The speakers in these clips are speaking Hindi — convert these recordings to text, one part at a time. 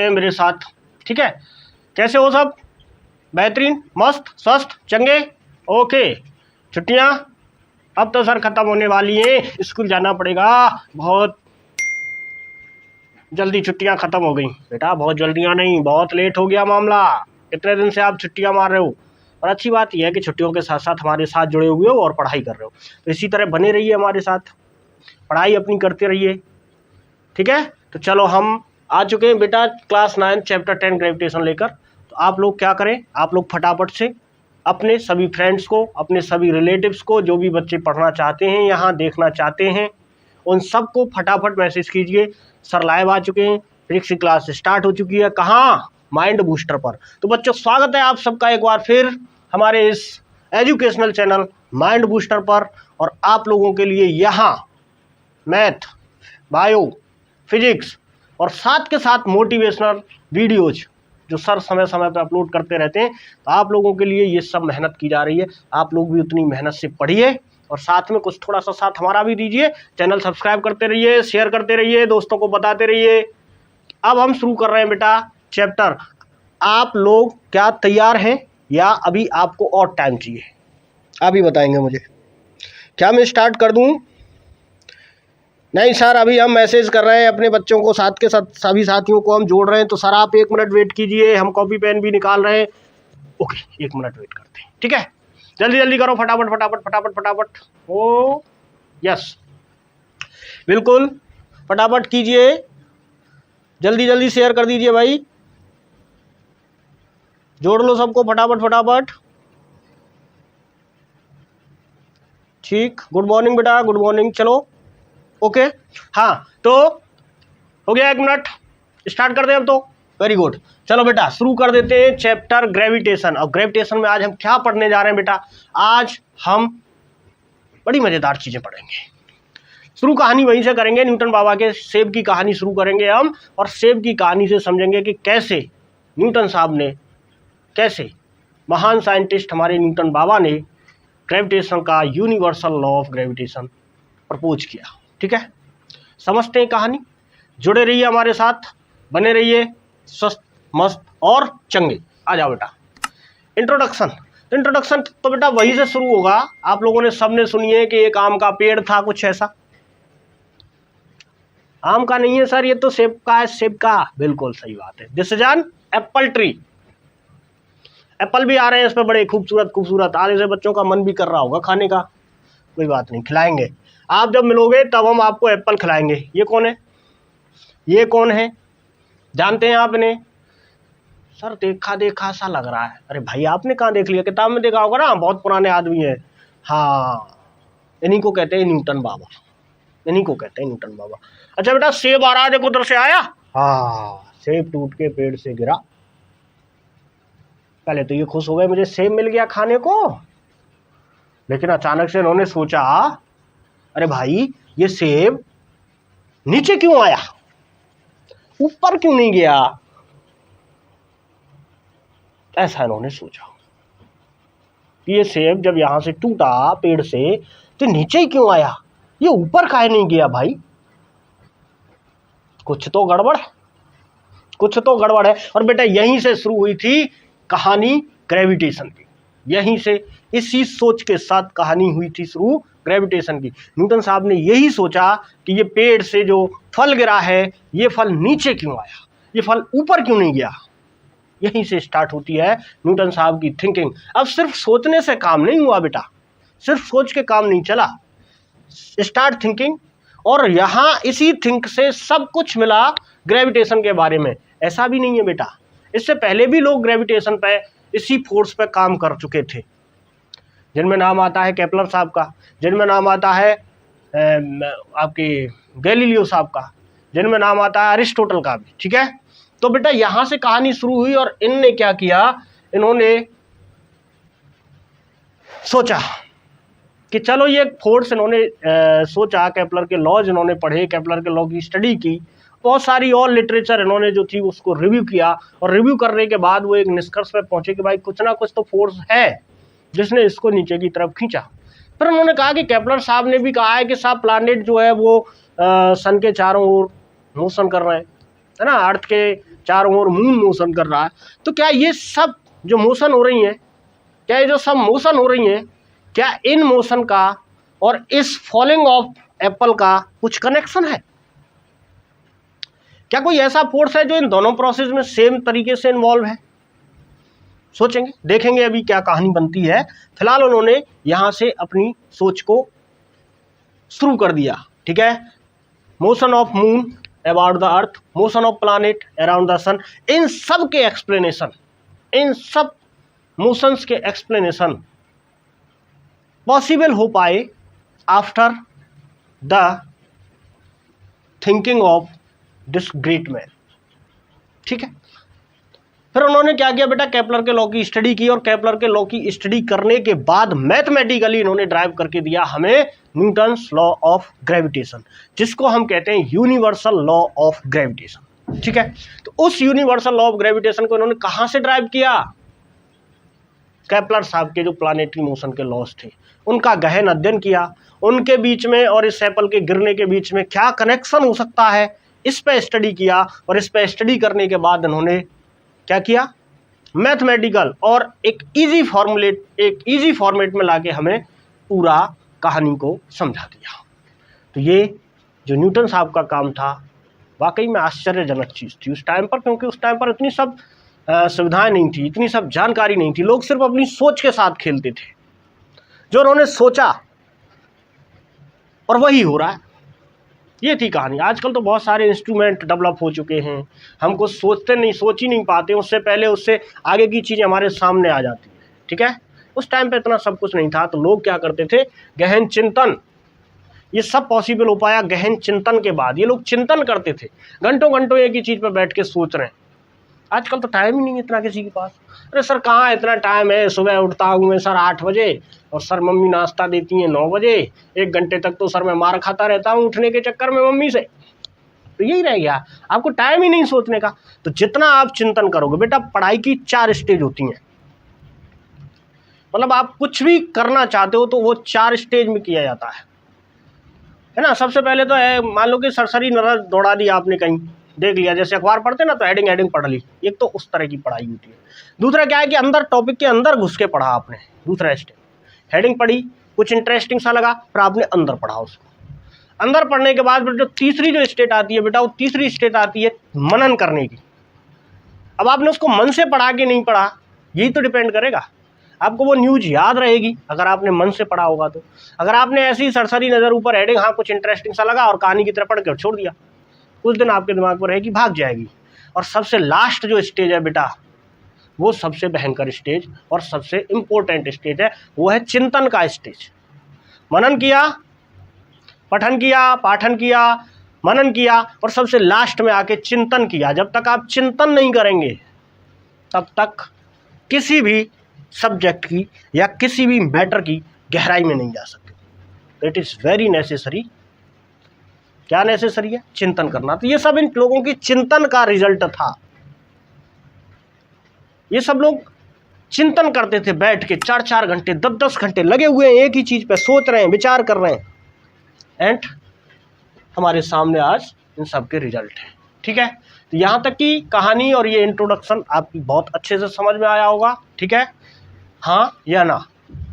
मेरे साथ, ठीक है। कैसे हो सब? बेहतरीन, मस्त, स्वस्थ, चंगे, ओके। छुट्टियां अब तो सर खत्म होने वाली हैं, स्कूल जाना पड़ेगा। बहुत जल्दी छुट्टियां खत्म हो गई बेटा, बहुत जल्दियां नहीं, बहुत लेट हो गया मामला। कितने दिन से आप छुट्टियां मार रहे हो, और अच्छी बात यह है कि छुट्टियों के साथ साथ हमारे साथ जुड़े हुए हो और पढ़ाई कर रहे हो, तो इसी तरह बने रहिए हमारे साथ, पढ़ाई अपनी करते रहिए, ठीक है। तो चलो हम आ चुके हैं बेटा क्लास 9 चैप्टर 10 ग्रेविटेशन लेकर। तो आप लोग क्या करें, आप लोग फटाफट से अपने सभी फ्रेंड्स को, अपने सभी रिलेटिव्स को, जो भी बच्चे पढ़ना चाहते हैं, यहाँ देखना चाहते हैं, उन सबको फटाफट मैसेज कीजिए। सर लाइव आ चुके हैं, फिजिक्स की क्लास स्टार्ट हो चुकी है। कहाँ? माइंड बूस्टर पर। तो बच्चों स्वागत है आप सबका एक बार फिर हमारे इस एजुकेशनल चैनल माइंड बूस्टर पर। और आप लोगों के लिए यहाँ मैथ, बायो, फिजिक्स और साथ के साथ मोटिवेशनल वीडियोज जो सर समय समय पर अपलोड करते रहते हैं, तो आप लोगों के लिए ये सब मेहनत की जा रही है। आप लोग भी उतनी मेहनत से पढ़िए और साथ में कुछ थोड़ा सा साथ हमारा भी दीजिए। चैनल सब्सक्राइब करते रहिए, शेयर करते रहिए, दोस्तों को बताते रहिए। अब हम शुरू कर रहे हैं बेटा चैप्टर। आप लोग क्या तैयार हैं या अभी आपको और टाइम चाहिए? अभी बताएंगे मुझे। क्या मैं स्टार्ट कर दूं? नहीं सर, अभी हम मैसेज कर रहे हैं अपने बच्चों को, साथ के साथ सभी साथियों को हम जोड़ रहे हैं। तो सर आप 1 मिनट वेट कीजिए, हम कॉपी पेन भी निकाल रहे हैं। ओके 1 मिनट वेट करते हैं, ठीक है। जल्दी जल्दी करो, फटाफट फटाफट फटाफट फटाफट। ओ यस, बिल्कुल फटाफट कीजिए, जल्दी जल्दी शेयर कर दीजिए भाई, जोड़ लो सबको फटाफट फटाफट। ठीक, गुड मॉर्निंग बेटा, गुड मॉर्निंग। चलो ओके, हाँ तो हो गया 1 मिनट, स्टार्ट कर दें अब तो। वेरी गुड, चलो बेटा शुरू कर देते हैं चैप्टर ग्रेविटेशन। और ग्रेविटेशन में आज हम क्या पढ़ने जा रहे हैं बेटा? आज हम बड़ी मजेदार चीजें पढ़ेंगे। शुरू कहानी वहीं से करेंगे, न्यूटन बाबा के सेब की कहानी शुरू करेंगे हम, और सेब की कहानी से समझेंगे कि कैसे न्यूटन साहब ने, कैसे महान साइंटिस्ट हमारे न्यूटन बाबा ने ग्रेविटेशन का universal law of gravitation propose किया, ठीक है। समझते हैं कहानी, जुड़े रहिए हमारे साथ, बने रहिए स्वस्थ, मस्त और चंगे। आ जाओ बेटा। इंट्रोडक्शन। इंट्रोडक्शन तो बेटा वहीं से शुरू होगा। आप लोगों ने सबने सुनी है कि एक आम का पेड़ था, कुछ ऐसा। आम का नहीं है सर, ये तो सेब का है, सेब का, बिल्कुल सही बात है। This is an apple tree. Apple भी आ रहे हैं इस पर, बड़े खूबसूरत खूबसूरत। आधे से बच्चों का मन भी कर रहा होगा खाने का, कोई बात नहीं, खिलाएंगे। आप जब मिलोगे तब हम आपको एप्पल खिलाएंगे। ये कौन है? ये कौन है? जानते हैं आप इन्हें? सर देखा देखा सा लग रहा है। अरे भाई आपने कहाँ देख लिया? किताब में देखा होगा ना, बहुत पुराने आदमी है। हाँ, इन्हीं को कहते हैं न्यूटन बाबा, इन्हीं को कहते हैं न्यूटन बाबा। अच्छा बेटा सेब आ रहा है, देखो उधर से आया। हाँ, सेब टूट के पेड़ से गिरा। पहले तो ये खुश हो गए, मुझे सेब मिल गया खाने को, लेकिन अचानक से इन्होंने सोचा, अरे भाई ये सेब नीचे क्यों आया, ऊपर क्यों नहीं गया? ऐसा इन्होंने सोचा कि ये सेब जब यहां से टूटा पेड़ से तो नीचे ही क्यों आया, ये ऊपर काहे नहीं गया? भाई कुछ तो गड़बड़ है, कुछ तो गड़बड़ है। और बेटा यहीं से शुरू हुई थी कहानी ग्रेविटेशन की, यहीं से इसी सोच के साथ कहानी हुई थी शुरू ग्रेविटेशन की। न्यूटन साहब ने यही सोचा कि ये पेड़ से जो फल गिरा है, ये फल नीचे क्यों आया, ये फल ऊपर क्यों नहीं गया। यहीं से स्टार्ट होती है न्यूटन साहब की थिंकिंग। अब सिर्फ सोचने से काम नहीं हुआ बेटा, सिर्फ सोच के काम नहीं चला, स्टार्ट थिंकिंग। और यहाँ इसी थिंक से सब कुछ मिला ग्रेविटेशन के बारे में। ऐसा भी नहीं है बेटा, इससे पहले भी लोग ग्रेविटेशन पे, इसी फोर्स पे काम कर चुके थे, जिनमें नाम आता है केपलर साहब का, जिनमें नाम आता है आपके गैलीलियो साहब का, जिनमें नाम आता है अरिस्टोटल का भी, ठीक है। तो बेटा यहाँ से कहानी शुरू हुई और इनने क्या किया, इन्होंने सोचा कि चलो ये फोर्स, इन्होंने सोचा, केपलर के लॉज इन्होंने पढ़े, केपलर के लॉ की स्टडी की, बहुत सारी और लिटरेचर इन्होंने जो थी उसको रिव्यू किया, और रिव्यू करने के बाद वो एक निष्कर्ष पे पहुंचे कि भाई कुछ ना कुछ तो फोर्स है जिसने इसको नीचे की तरफ खींचा। फिर उन्होंने कहा कि केपलर साहब ने भी कहा है कि साहब प्लैनेट जो है वो सन के चारों ओर मोशन कर रहे हैं, है ना, अर्थ के चारों ओर मून मोशन कर रहा है। तो क्या ये सब जो मोशन हो रही हैं, क्या ये जो सब मोशन हो रही हैं, क्या इन मोशन का और इस फॉलिंग ऑफ एप्पल का कुछ कनेक्शन है? क्या कोई ऐसा फोर्स है जो इन दोनों प्रोसेस में सेम तरीके से इन्वॉल्व है? सोचेंगे, देखेंगे अभी क्या कहानी बनती है। फिलहाल उन्होंने यहां से अपनी सोच को शुरू कर दिया, ठीक है। Motion of moon about the earth, motion of planet around the sun, इन सब के एक्सप्लेनेशन, इन सब मोशंस के एक्सप्लेनेशन पॉसिबल हो पाए after the thinking of this great man, ठीक है। फिर उन्होंने क्या किया बेटा, केपलर के लॉ की स्टडी की, और केपलर के लॉ की स्टडी करने के बाद मैथमेटिकली इन्होंने ड्राइव करके दिया हमें न्यूटन्स लॉ ऑफ ग्रेविटेशन, जिसको हम कहते हैं यूनिवर्सल लॉ ऑफ ग्रेविटेशन, ठीक है। तो उस यूनिवर्सल लॉ ऑफ ग्रेविटेशन को इन्होंने कहां से ड्राइव किया? केपलर साहब के जो प्लानेटरी मोशन के लॉस थे उनका गहन अध्ययन किया, उनके बीच में और इस एप्पल के गिरने के बीच में क्या कनेक्शन हो सकता है, इस पे स्टडी किया, और इस पे स्टडी करने के बाद उन्होंने क्या किया, मैथमेटिकल और एक इजी फॉर्मेट में लाके हमें पूरा कहानी को समझा दिया। तो ये जो न्यूटन साहब का काम था वाकई में आश्चर्यजनक चीज़ थी उस टाइम पर, क्योंकि उस टाइम पर इतनी सब सुविधाएं नहीं थी, इतनी सब जानकारी नहीं थी, लोग सिर्फ अपनी सोच के साथ खेलते थे। जो उन्होंने सोचा और वही हो रहा है, ये थी कहानी। आजकल तो बहुत सारे इंस्ट्रूमेंट डेवलप हो चुके हैं, हम कुछ सोच ही नहीं पाते, उससे पहले उससे आगे की चीज़ें हमारे सामने आ जाती है, ठीक है। उस टाइम पे इतना सब कुछ नहीं था, तो लोग क्या करते थे, गहन चिंतन, ये सब पॉसिबल हो पाया गहन चिंतन के बाद। ये लोग चिंतन करते थे, घंटों घंटों एक ही चीज़ पर बैठ के सोच रहे हैं। आजकल तो टाइम ही नहीं है इतना किसी के पास। अरे सर कहाँ इतना टाइम है, सुबह उठता हूँ मैं सर 8 बजे, और सर मम्मी नाश्ता देती हैं 9 बजे, 1 घंटे तक तो सर मैं मार खाता रहता हूँ उठने के चक्कर में मम्मी से। तो यही रह गया, आपको टाइम ही नहीं सोचने का। तो जितना आप चिंतन करोगे बेटा, पढ़ाई की 4 स्टेज होती हैं, मतलब आप कुछ भी करना चाहते हो तो वो 4 स्टेज में किया जाता है ना। सबसे पहले तो है, मान लो कि सरसरी नजर दौड़ा दी आपने, कहीं देख लिया, जैसे अखबार पढ़ते ना तो हेडिंग पढ़ ली, एक तो उस तरह की पढ़ाई होती है। दूसरा क्या है कि अंदर टॉपिक के अंदर घुस के पढ़ा आपने, दूसरा स्टेप, हेडिंग पढ़ी, कुछ इंटरेस्टिंग सा लगा, फिर आपने अंदर पढ़ा उसको। अंदर पढ़ने के बाद जो तीसरी जो स्टेट आती है बेटा, वो तीसरी स्टेट आती है मनन करने की। अब आपने उसको मन से पढ़ा कि नहीं पढ़ा, यही तो डिपेंड करेगा। आपको वो न्यूज याद रहेगी अगर आपने मन से पढ़ा होगा तो। अगर आपने ऐसी ही सरसरी नज़र ऊपर हेडिंग, हाँ कुछ इंटरेस्टिंग सा लगा, और कहानी की तरह पढ़ के छोड़ दिया, कुछ दिन आपके दिमाग पर रहेगी, भाग जाएगी। और सबसे लास्ट जो स्टेज है बेटा, वो सबसे भयंकर स्टेज और सबसे इम्पोर्टेंट स्टेज है, वो है चिंतन का स्टेज। मनन किया, पठन किया, पाठन किया, मनन किया, और सबसे लास्ट में आके चिंतन किया। जब तक आप चिंतन नहीं करेंगे तब तक किसी भी सब्जेक्ट की या किसी भी मैटर की गहराई में नहीं जा सकते। It is very necessary. क्या नेसेसरी है? चिंतन करना। तो ये सब इन लोगों की चिंतन का रिजल्ट था। ये सब लोग चिंतन करते थे, बैठ के 4-4 घंटे 10-10 घंटे लगे हुए हैं, एक ही चीज़ पे सोच रहे हैं, विचार कर रहे हैं, एंड हमारे सामने आज इन सब के रिजल्ट हैं, ठीक है। तो यहाँ तक की कहानी और ये इंट्रोडक्शन आपकी बहुत अच्छे से समझ में आया होगा, ठीक है, हाँ या ना?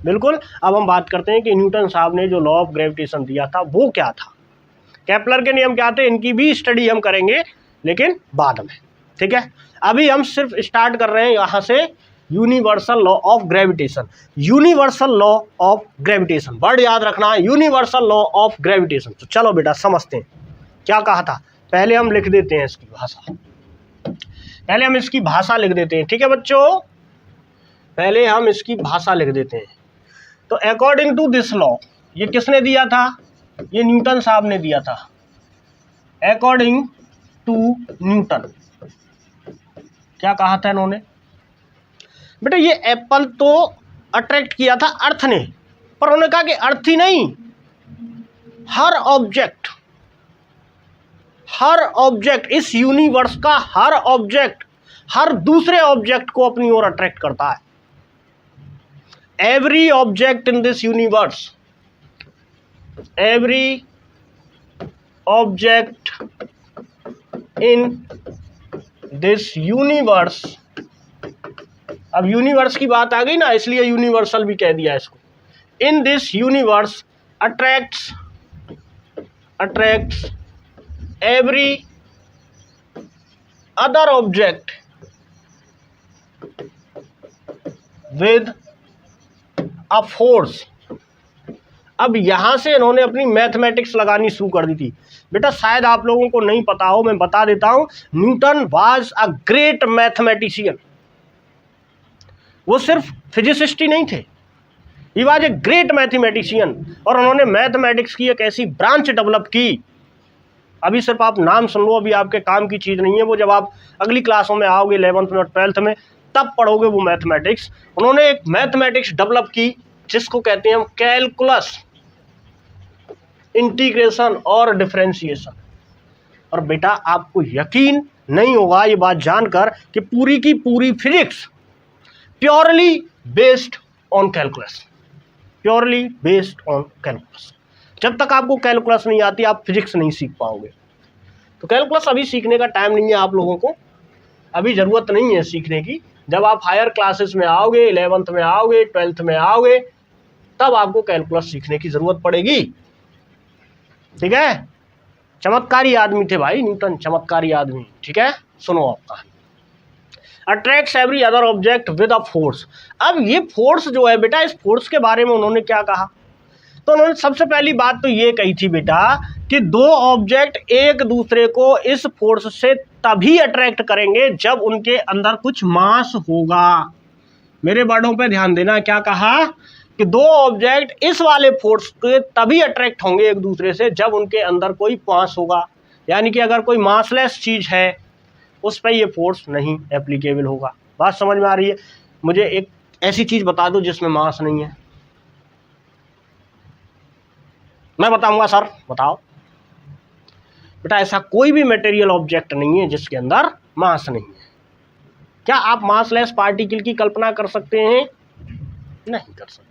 बिल्कुल। अब हम बात करते हैं कि न्यूटन साहब ने जो लॉ ऑफ ग्रेविटेशन दिया था वो क्या था, केपलर के नियम क्या थे, इनकी भी स्टडी हम करेंगे लेकिन बाद में, ठीक है। अभी हम सिर्फ स्टार्ट कर रहे हैं यहाँ से universal law of gravitation. Universal law of gravitation, word याद रखना है, यूनिवर्सल लॉ ऑफ ग्रेविटेशन। तो चलो बेटा समझते हैं क्या कहा था। पहले हम लिख देते हैं इसकी भाषा, पहले हम इसकी भाषा लिख देते हैं, ठीक है बच्चों, पहले हम इसकी भाषा लिख देते हैं। तो अकॉर्डिंग टू दिस लॉ, ये किसने दिया था? ये न्यूटन साहब ने दिया था। अकॉर्डिंग टू न्यूटन, क्या कहा था इन्होंने? बेटा ये एप्पल तो अट्रैक्ट किया था अर्थ ने, पर उन्होंने कहा कि अर्थ ही नहीं, हर ऑब्जेक्ट इस यूनिवर्स का हर ऑब्जेक्ट हर दूसरे ऑब्जेक्ट को अपनी ओर अट्रैक्ट करता है। Every object in this universe, every object in this universe, अब यूनिवर्स की बात आ गई ना, इसलिए यूनिवर्सल भी कह दिया इसको। In this universe attracts every other object with a force. अब यहां से इन्होंने अपनी मैथमेटिक्स लगानी शुरू कर दी थी। बेटा शायद आप लोगों को नहीं पता हो, मैं बता देता हूं, Newton was a great mathematician. वो सिर्फ फिजिसिस्ट ही नहीं थे, he was a great mathematician. और उन्होंने मैथमेटिक्स की एक ऐसी ब्रांच डेवलप की, अभी सिर्फ आप नाम सुन लो, अभी आपके काम की चीज़ नहीं है, वो जब आप अगली क्लासों में आओगे 11th में और 12th में तब पढ़ोगे वो मैथमेटिक्स। उन्होंने एक मैथमेटिक्स डेवलप की जिसको कहते हैं हम कैलकुलस, इंटीग्रेशन और डिफरेंशिएशन। और बेटा आपको यकीन नहीं होगा ये बात जानकर कि पूरी की पूरी physics purely based on calculus, purely based on calculus. जब तक आपको कैलकुलस नहीं आती आप फिजिक्स नहीं सीख पाओगे। तो कैलकुलस अभी सीखने का टाइम नहीं है आप लोगों को, अभी ज़रूरत नहीं है सीखने की। जब आप हायर क्लासेस में आओगे, 11th में आओगे, 12th में आओगे, तब आपको कैलकुलस सीखने की ज़रूरत पड़ेगी। ठीक है, चमत्कारी आदमी थे भाई न्यूटन, चमत्कारी आदमी। ठीक है, सुनो आपका, attracts every other object with a force. अब ये फोर्स जो है बेटा, इस फोर्स के बारे में उन्होंने क्या कहा, तो उन्होंने सबसे पहली बात तो ये कही थी बेटा कि दो ऑब्जेक्ट एक दूसरे को इस फोर्स से तभी अट्रैक्ट करेंगे जब उनके अंदर कुछ मास होगा। मेरे वर्डों पे ध्यान देना, क्या कहा कि दो ऑब्जेक्ट इस वाले फोर्स के तभी अट्रैक्ट होंगे एक दूसरे से जब उनके अंदर कोई मास होगा। यानी कि अगर कोई मासलेस चीज़ है उस पर ये फोर्स नहीं एप्लीकेबल होगा। बात समझ में आ रही है? मुझे एक ऐसी चीज़ बता दो जिसमें मास नहीं है, मैं बताऊंगा सर, बताओ बेटा। ऐसा कोई भी मटेरियल ऑब्जेक्ट नहीं है जिसके अंदर मास नहीं है। क्या आप मासलेस पार्टिकल की कल्पना कर सकते हैं? नहीं कर सकते।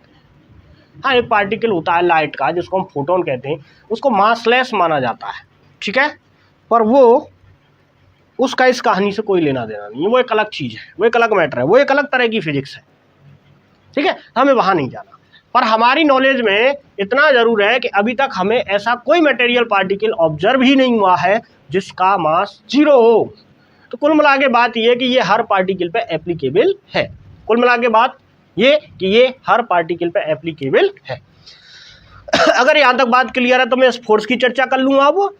हाँ, एक पार्टिकल होता है लाइट का जिसको हम फोटोन कहते हैं, उसको मासलेस माना जाता है, ठीक है, पर वो उसका इस कहानी से कोई लेना देना नहीं है, वो एक अलग चीज़ है, वो एक अलग मैटर है, वो एक अलग तरह की फिजिक्स है। ठीक है, हमें वहाँ नहीं जाना। पर हमारी नॉलेज में इतना ज़रूर है कि अभी तक हमें ऐसा कोई मटेरियल पार्टिकल ऑब्जर्व ही नहीं हुआ है जिसका मास 0 हो। तो कुल मिला के बात ये कि ये हर पार्टिकल पे एप्लीकेबल है। कुल मिला के बात ये कि ये हर पार्टिकल पे एप्लीकेबल है। अगर यहाँ तक बात क्लियर है तो मैं इस फोर्स की चर्चा कर लूँगा अब।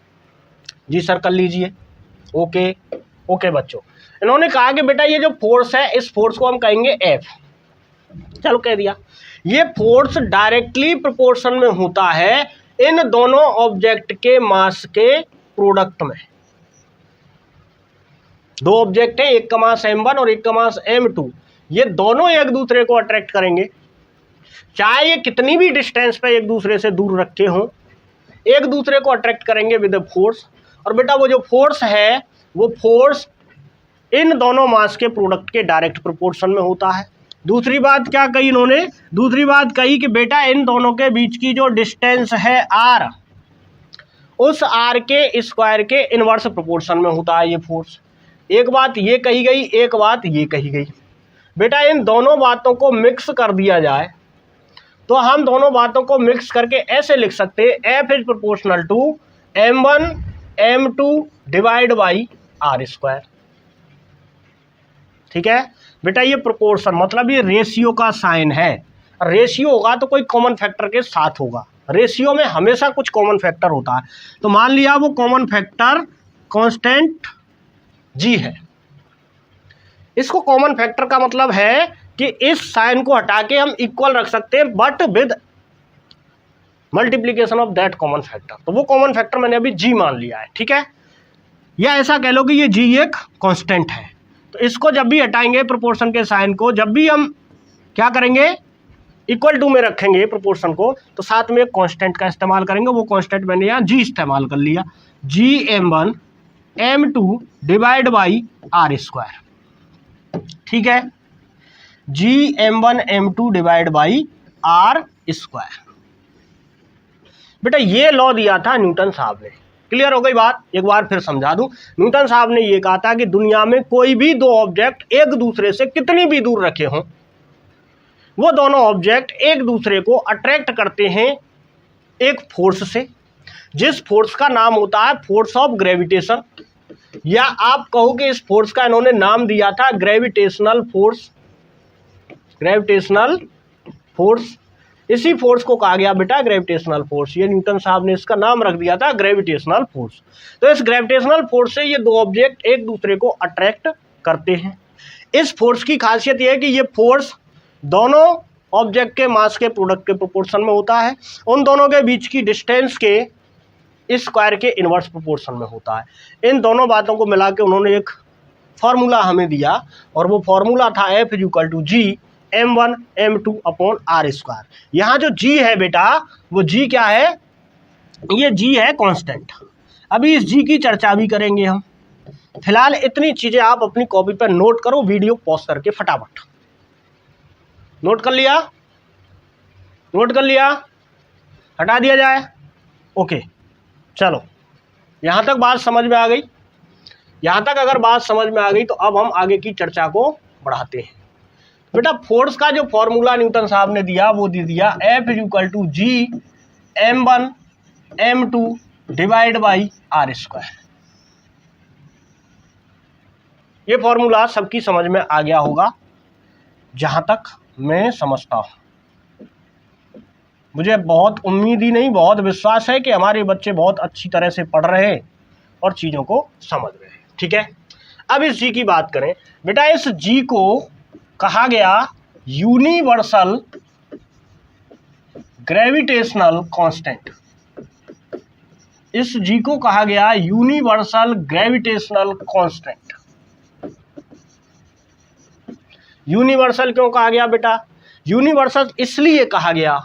जी सर, कर लीजिए। ओके ओके बच्चों, इन्होंने कहा कि बेटा ये जो फोर्स है इस फोर्स को हम कहेंगे एफ। चलो कह दिया। ये फोर्स डायरेक्टली प्रोपोर्शन में होता है इन दोनों ऑब्जेक्ट के मास के प्रोडक्ट में। दो ऑब्जेक्ट है, एक का मास m1 और एक का मास m2, ये दोनों एक दूसरे को अट्रैक्ट करेंगे, चाहे ये कितनी भी डिस्टेंस पे एक दूसरे से दूर रखे हों, एक दूसरे को अट्रैक्ट करेंगे विद फोर्स। और बेटा वो जो फोर्स है वो फोर्स इन दोनों मास के प्रोडक्ट के डायरेक्ट प्रोपोर्शन में होता है। दूसरी बात क्या कही इन्होंने? दूसरी बात कही कि बेटा इन दोनों के बीच की जो डिस्टेंस है r, उस r के स्क्वायर के इनवर्स प्रोपोर्शन में होता है ये फोर्स। एक बात ये कही गई, एक बात ये कही गई। बेटा इन दोनों बातों को मिक्स कर दिया जाए तो हम दोनों बातों को मिक्स करके ऐसे लिख सकते हैं, f is proportional to m1 m2 divide by r square. ठीक है बेटा, ये प्रोपोर्शन मतलब ये रेशियो का साइन है। रेशियो होगा तो कोई कॉमन फैक्टर के साथ होगा, रेशियो में हमेशा कुछ कॉमन फैक्टर होता है। तो मान लिया वो कॉमन फैक्टर कांस्टेंट g है। इसको कॉमन फैक्टर का मतलब है कि इस साइन को हटा के हम इक्वल रख सकते हैं but with multiplication of that common factor. तो वो कॉमन फैक्टर मैंने अभी g मान लिया है, ठीक है, या ऐसा कह लो कि ये g एक कांस्टेंट है। तो इसको जब भी हटाएंगे प्रोपोर्शन के साइन को, जब भी हम क्या करेंगे इक्वल टू में रखेंगे प्रोपोर्शन को, तो साथ में एक कांस्टेंट का इस्तेमाल करेंगे। वो कांस्टेंट मैंने यहाँ g इस्तेमाल कर लिया, gm1 m2 divide by r square. ठीक है, gm1 m2 divide by r square. बेटा ये लॉ दिया था न्यूटन साहब ने, क्लियर हो गई बात? एक बार फिर समझा दूं, न्यूटन साहब ने ये कहा था कि दुनिया में कोई भी दो ऑब्जेक्ट एक दूसरे से कितनी भी दूर रखे हों, वो दोनों ऑब्जेक्ट एक दूसरे को अट्रैक्ट करते हैं एक फोर्स से, जिस फोर्स का नाम होता है फोर्स ऑफ ग्रेविटेशन, या आप कहो कि इस फोर्स का इन्होंने नाम दिया था ग्रेविटेशनल फोर्स। ग्रेविटेशनल फोर्स, इसी फोर्स को कहा गया बेटा ग्रेविटेशनल फोर्स। ये न्यूटन साहब ने इसका नाम रख दिया था ग्रेविटेशनल फोर्स। तो इस ग्रेविटेशनल फोर्स से ये दो ऑब्जेक्ट एक दूसरे को अट्रैक्ट करते हैं। इस फोर्स की खासियत यह है कि ये फोर्स दोनों ऑब्जेक्ट के मास के प्रोडक्ट के प्रोपोर्शन में होता है, उन दोनों के बीच की डिस्टेंस के स्क्वायर के इनवर्स प्रोपोर्शन में होता है। इन दोनों बातों को मिला के उन्होंने एक फार्मूला हमें दिया, और वो फार्मूला था F=G m1 m2 upon r square. यहाँ जो G है बेटा, वो G क्या है? ये G है कांस्टेंट। अभी इस G की चर्चा भी करेंगे हम। फिलहाल इतनी चीजें आप अपनी कॉपी पर नोट करो, वीडियो पॉज करके फटाफट। नोट कर लिया? नोट कर लिया? हटा दिया जाए? ओके, चलो यहाँ तक बात समझ में आ गई। यहाँ तक अगर बात समझ में आ गई तो अब हम आगे की चर्चा को बढ़ाते हैं। बेटा फोर्स का जो फॉर्मूला न्यूटन साहब ने दिया वो दे दिया F=G m1 m2 divide by r square. ये फॉर्मूला सबकी समझ में आ गया होगा जहां तक मैं समझता हूं। मुझे बहुत उम्मीद ही नहीं, बहुत विश्वास है कि हमारे बच्चे बहुत अच्छी तरह से पढ़ रहे हैं और चीज़ों को समझ रहे हैं। ठीक है, अब इस जी की बात करें। बेटा इस जी को कहा गया यूनिवर्सल ग्रेविटेशनल कांस्टेंट। इस जी को कहा गया यूनिवर्सल ग्रेविटेशनल कांस्टेंट। यूनिवर्सल क्यों कहा गया बेटा? यूनिवर्सल इसलिए कहा गया,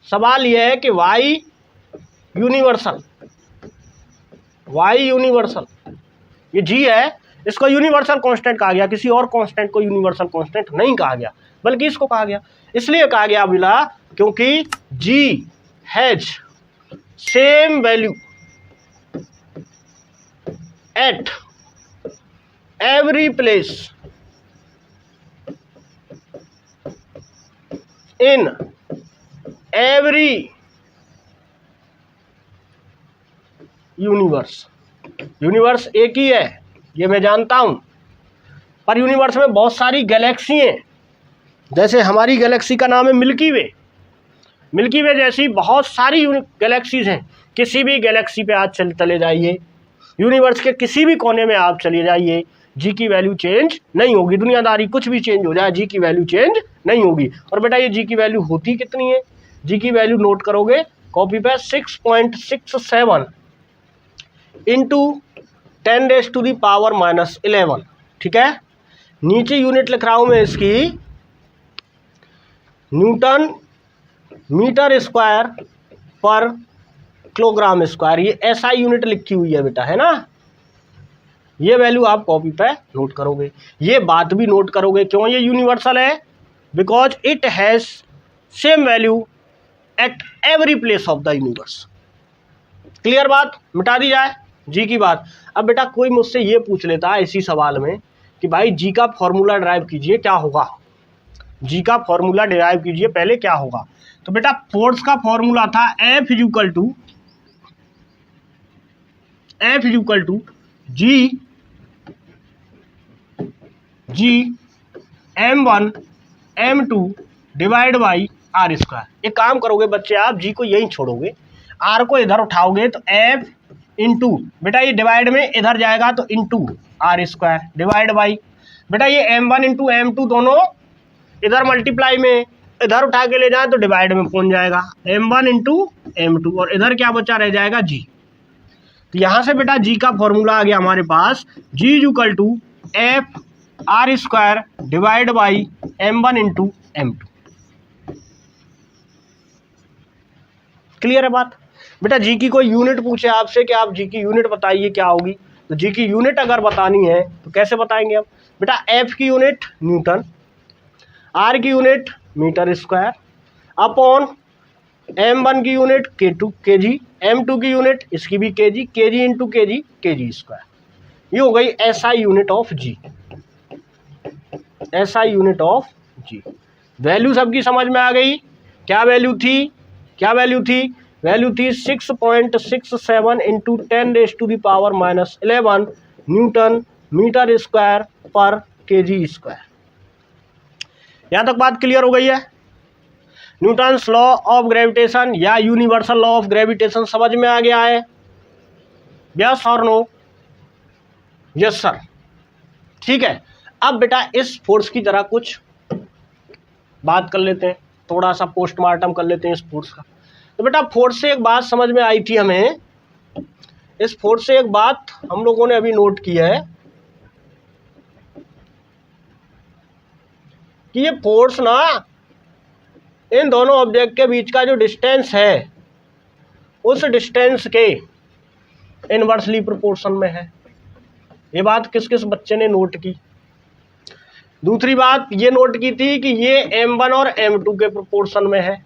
सवाल यह है कि वाई यूनिवर्सल, वाई यूनिवर्सल, ये जी है, इसको यूनिवर्सल कांस्टेंट कहा गया। किसी और कांस्टेंट को यूनिवर्सल कांस्टेंट नहीं कहा गया, बल्कि इसको कहा गया। इसलिए कहा गया बिला क्योंकि G has same value at every place in every universe. Universe एक ही है, ये मैं जानता हूं, पर यूनिवर्स में बहुत सारी गैलेक्सी हैं। जैसे हमारी गैलेक्सी का नाम है मिल्की वे। मिल्की वे जैसी बहुत सारी गैलेक्सीज हैं। किसी भी गैलेक्सी पे आज चले जाइए, यूनिवर्स के किसी भी कोने में आप चले जाइए, जी की वैल्यू चेंज नहीं होगी। दुनियादारी कुछ भी चेंज हो जाए, जी की वैल्यू चेंज नहीं होगी। और बेटा ये जी की वैल्यू होती कितनी है? जी की वैल्यू नोट करोगे कॉपी पे 6.67 इंटू 10⁻⁻11। ठीक है, नीचे यूनिट लिख रहा हूं मैं इसकी, न्यूटन मीटर स्क्वायर पर किलोग्राम स्क्वायर। ये एसआई यूनिट लिखी हुई है बेटा, है ना? ये वैल्यू आप कॉपी पे नोट करोगे, ये बात भी नोट करोगे। क्यों ये यूनिवर्सल है? Because it has same value at every place of the universe. Clear बात? मिटा दी जाए जी की बात। अब बेटा कोई मुझसे ये पूछ लेता है इसी सवाल में कि भाई जी का फॉर्मूला डिराइव कीजिए, क्या होगा? जी का फॉर्मूला डिराइव कीजिए, पहले क्या होगा? तो बेटा फोर्स का फॉर्मूला था F=G m1 m2 divide by r square. एक काम करोगे बच्चे, आप जी को यहीं छोड़ोगे, आर को इधर उठाओगे तो F इंटू, बेटा ये डिवाइड में इधर जाएगा तो into r square divide by, बेटा ये m1 इंटू m2 दोनों इधर मल्टीप्लाई में इधर उठा के ले जाए तो डिवाइड में पहुंच जाएगा m1 इंटू m2, और इधर क्या बचा रह जाएगा जी। तो यहां से बेटा जी का फॉर्मूला आ गया हमारे पास, G F r square divide by m1 into m2। Clear है बात? बेटा जी की कोई यूनिट पूछे आपसे कि आप जी की यूनिट बताइए क्या होगी, तो जी की यूनिट अगर बतानी है तो कैसे बताएंगे हम? बेटा एफ की यूनिट न्यूटन, आर की unit metre square, upon m1 की यूनिट k2 kg, m2 की यूनिट इसकी भी kg, kg into kg kg square. ये हो गई SI unit of g, SI unit of g। Value सबकी समझ में आ गई। क्या वैल्यू थी, क्या वैल्यू थी? वैल्यू थी 6.67 इंटू 10⁻⁻11 न्यूटन मीटर स्क्वायर पर kg स्क्वायर। यहां तक बात क्लियर हो गई है? न्यूटन्स लॉ ऑफ ग्रेविटेशन या यूनिवर्सल लॉ ऑफ ग्रेविटेशन समझ में आ गया है? यस और नो? Yes sir. ठीक है, अब बेटा इस फोर्स की तरह कुछ बात कर लेते हैं, थोड़ा सा पोस्टमार्टम कर लेते हैं इस फोर्स का। तो बेटा फोर्स से एक बात समझ में आई थी हमें, इस फोर्स से एक बात हम लोगों ने अभी नोट की है कि ये फोर्स ना इन दोनों ऑब्जेक्ट के बीच का जो डिस्टेंस है उस डिस्टेंस के इनवर्सली प्रोपोर्शन में है। ये बात किस किस बच्चे ने नोट की? दूसरी बात ये नोट की थी कि ये m1 और m2 के प्रोपोर्शन में है।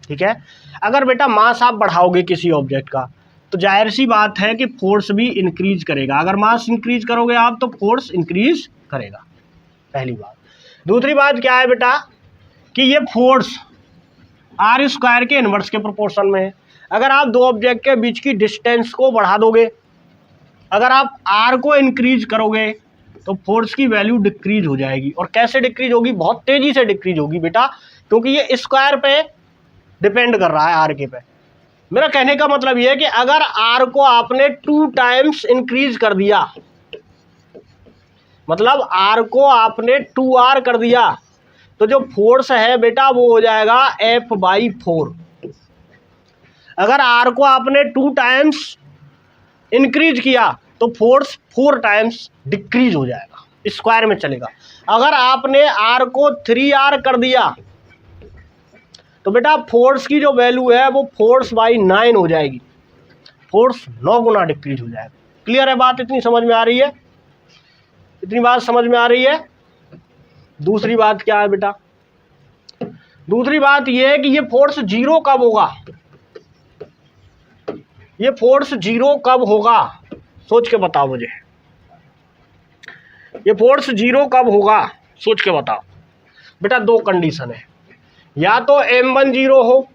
ठीक है, अगर बेटा मास आप बढ़ाओगे किसी ऑब्जेक्ट का तो जाहिर सी बात है कि फोर्स भी इंक्रीज करेगा। अगर मास इंक्रीज करोगे आप तो फोर्स इंक्रीज करेगा, पहली बात। दूसरी बात क्या है बेटा कि ये फोर्स आर स्क्वायर के इनवर्स के प्रोपोर्शन में है। अगर आप दो ऑब्जेक्ट के बीच की डिस्टेंस को बढ़ा दोगे, अगर आप आर को इंक्रीज करोगे तो फोर्स की वैल्यू डिक्रीज हो जाएगी। और कैसे डिक्रीज होगी? बहुत तेजी से डिक्रीज होगी बेटा, क्योंकि ये स्क्वायर पे डिपेंड कर रहा है, आर के पे। मेरा कहने का मतलब ये है कि अगर आर को आपने 2 टाइम्स इंक्रीज कर दिया, मतलब आर को आपने 2r कर दिया, तो जो फोर्स है बेटा वो हो जाएगा F/4। अगर आर को आपने 2 टाइम्स इंक्रीज किया तो फोर्स 4 टाइम्स डिक्रीज हो जाएगा, स्क्वायर में चलेगा। अगर आपने आर को 3r कर दिया तो बेटा फोर्स की जो वैल्यू है वो फोर्स बाई 9 हो जाएगी, फोर्स 9 गुना डिक्रीज हो जाएगा। क्लियर है बात? इतनी समझ में आ रही है? इतनी बात समझ में आ रही है? दूसरी बात क्या है बेटा? दूसरी बात यह है कि ये फोर्स जीरो कब होगा? ये फोर्स जीरो कब होगा? सोच के बताओ मुझे, ये फोर्स जीरो कब होगा? सोच के बताओ बेटा। 2 कंडीशन है, या तो m1 जीरो हो,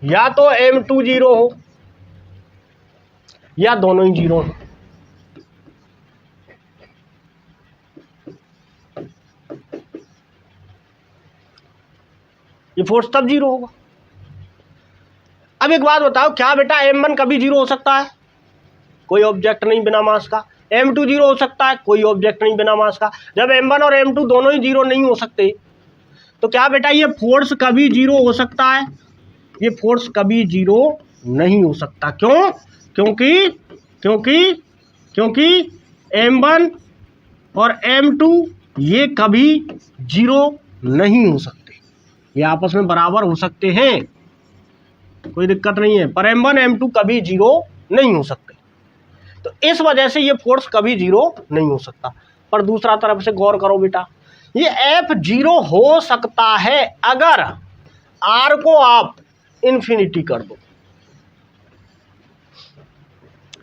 या तो m2 जीरो हो, या दोनों ही जीरो हो। ये फोर्स तब जीरो होगा। अब एक बात बताओ, क्या बेटा m1 कभी जीरो हो सकता है? कोई ऑब्जेक्ट नहीं बिना मास का। m2 जीरो हो सकता है? कोई ऑब्जेक्ट नहीं बिना मास का। जब m1 और m2 दोनों ही जीरो नहीं हो सकते तो क्या बेटा ये फोर्स कभी जीरो हो सकता है? ये फोर्स कभी जीरो नहीं हो सकता। क्यों? क्योंकि क्योंकि क्योंकि m1 और m2 ये कभी जीरो नहीं हो सकते, ये आपस में बराबर हो सकते हैं, कोई दिक्कत नहीं है, पर m1 m2 कभी जीरो नहीं हो सकते। तो इस वजह से ये फोर्स कभी जीरो नहीं हो सकता। पर दूसरा तरफ से गौर करो बेटा, ये F जीरो हो सकता है अगर R को आप इन्फिनिटी कर दो।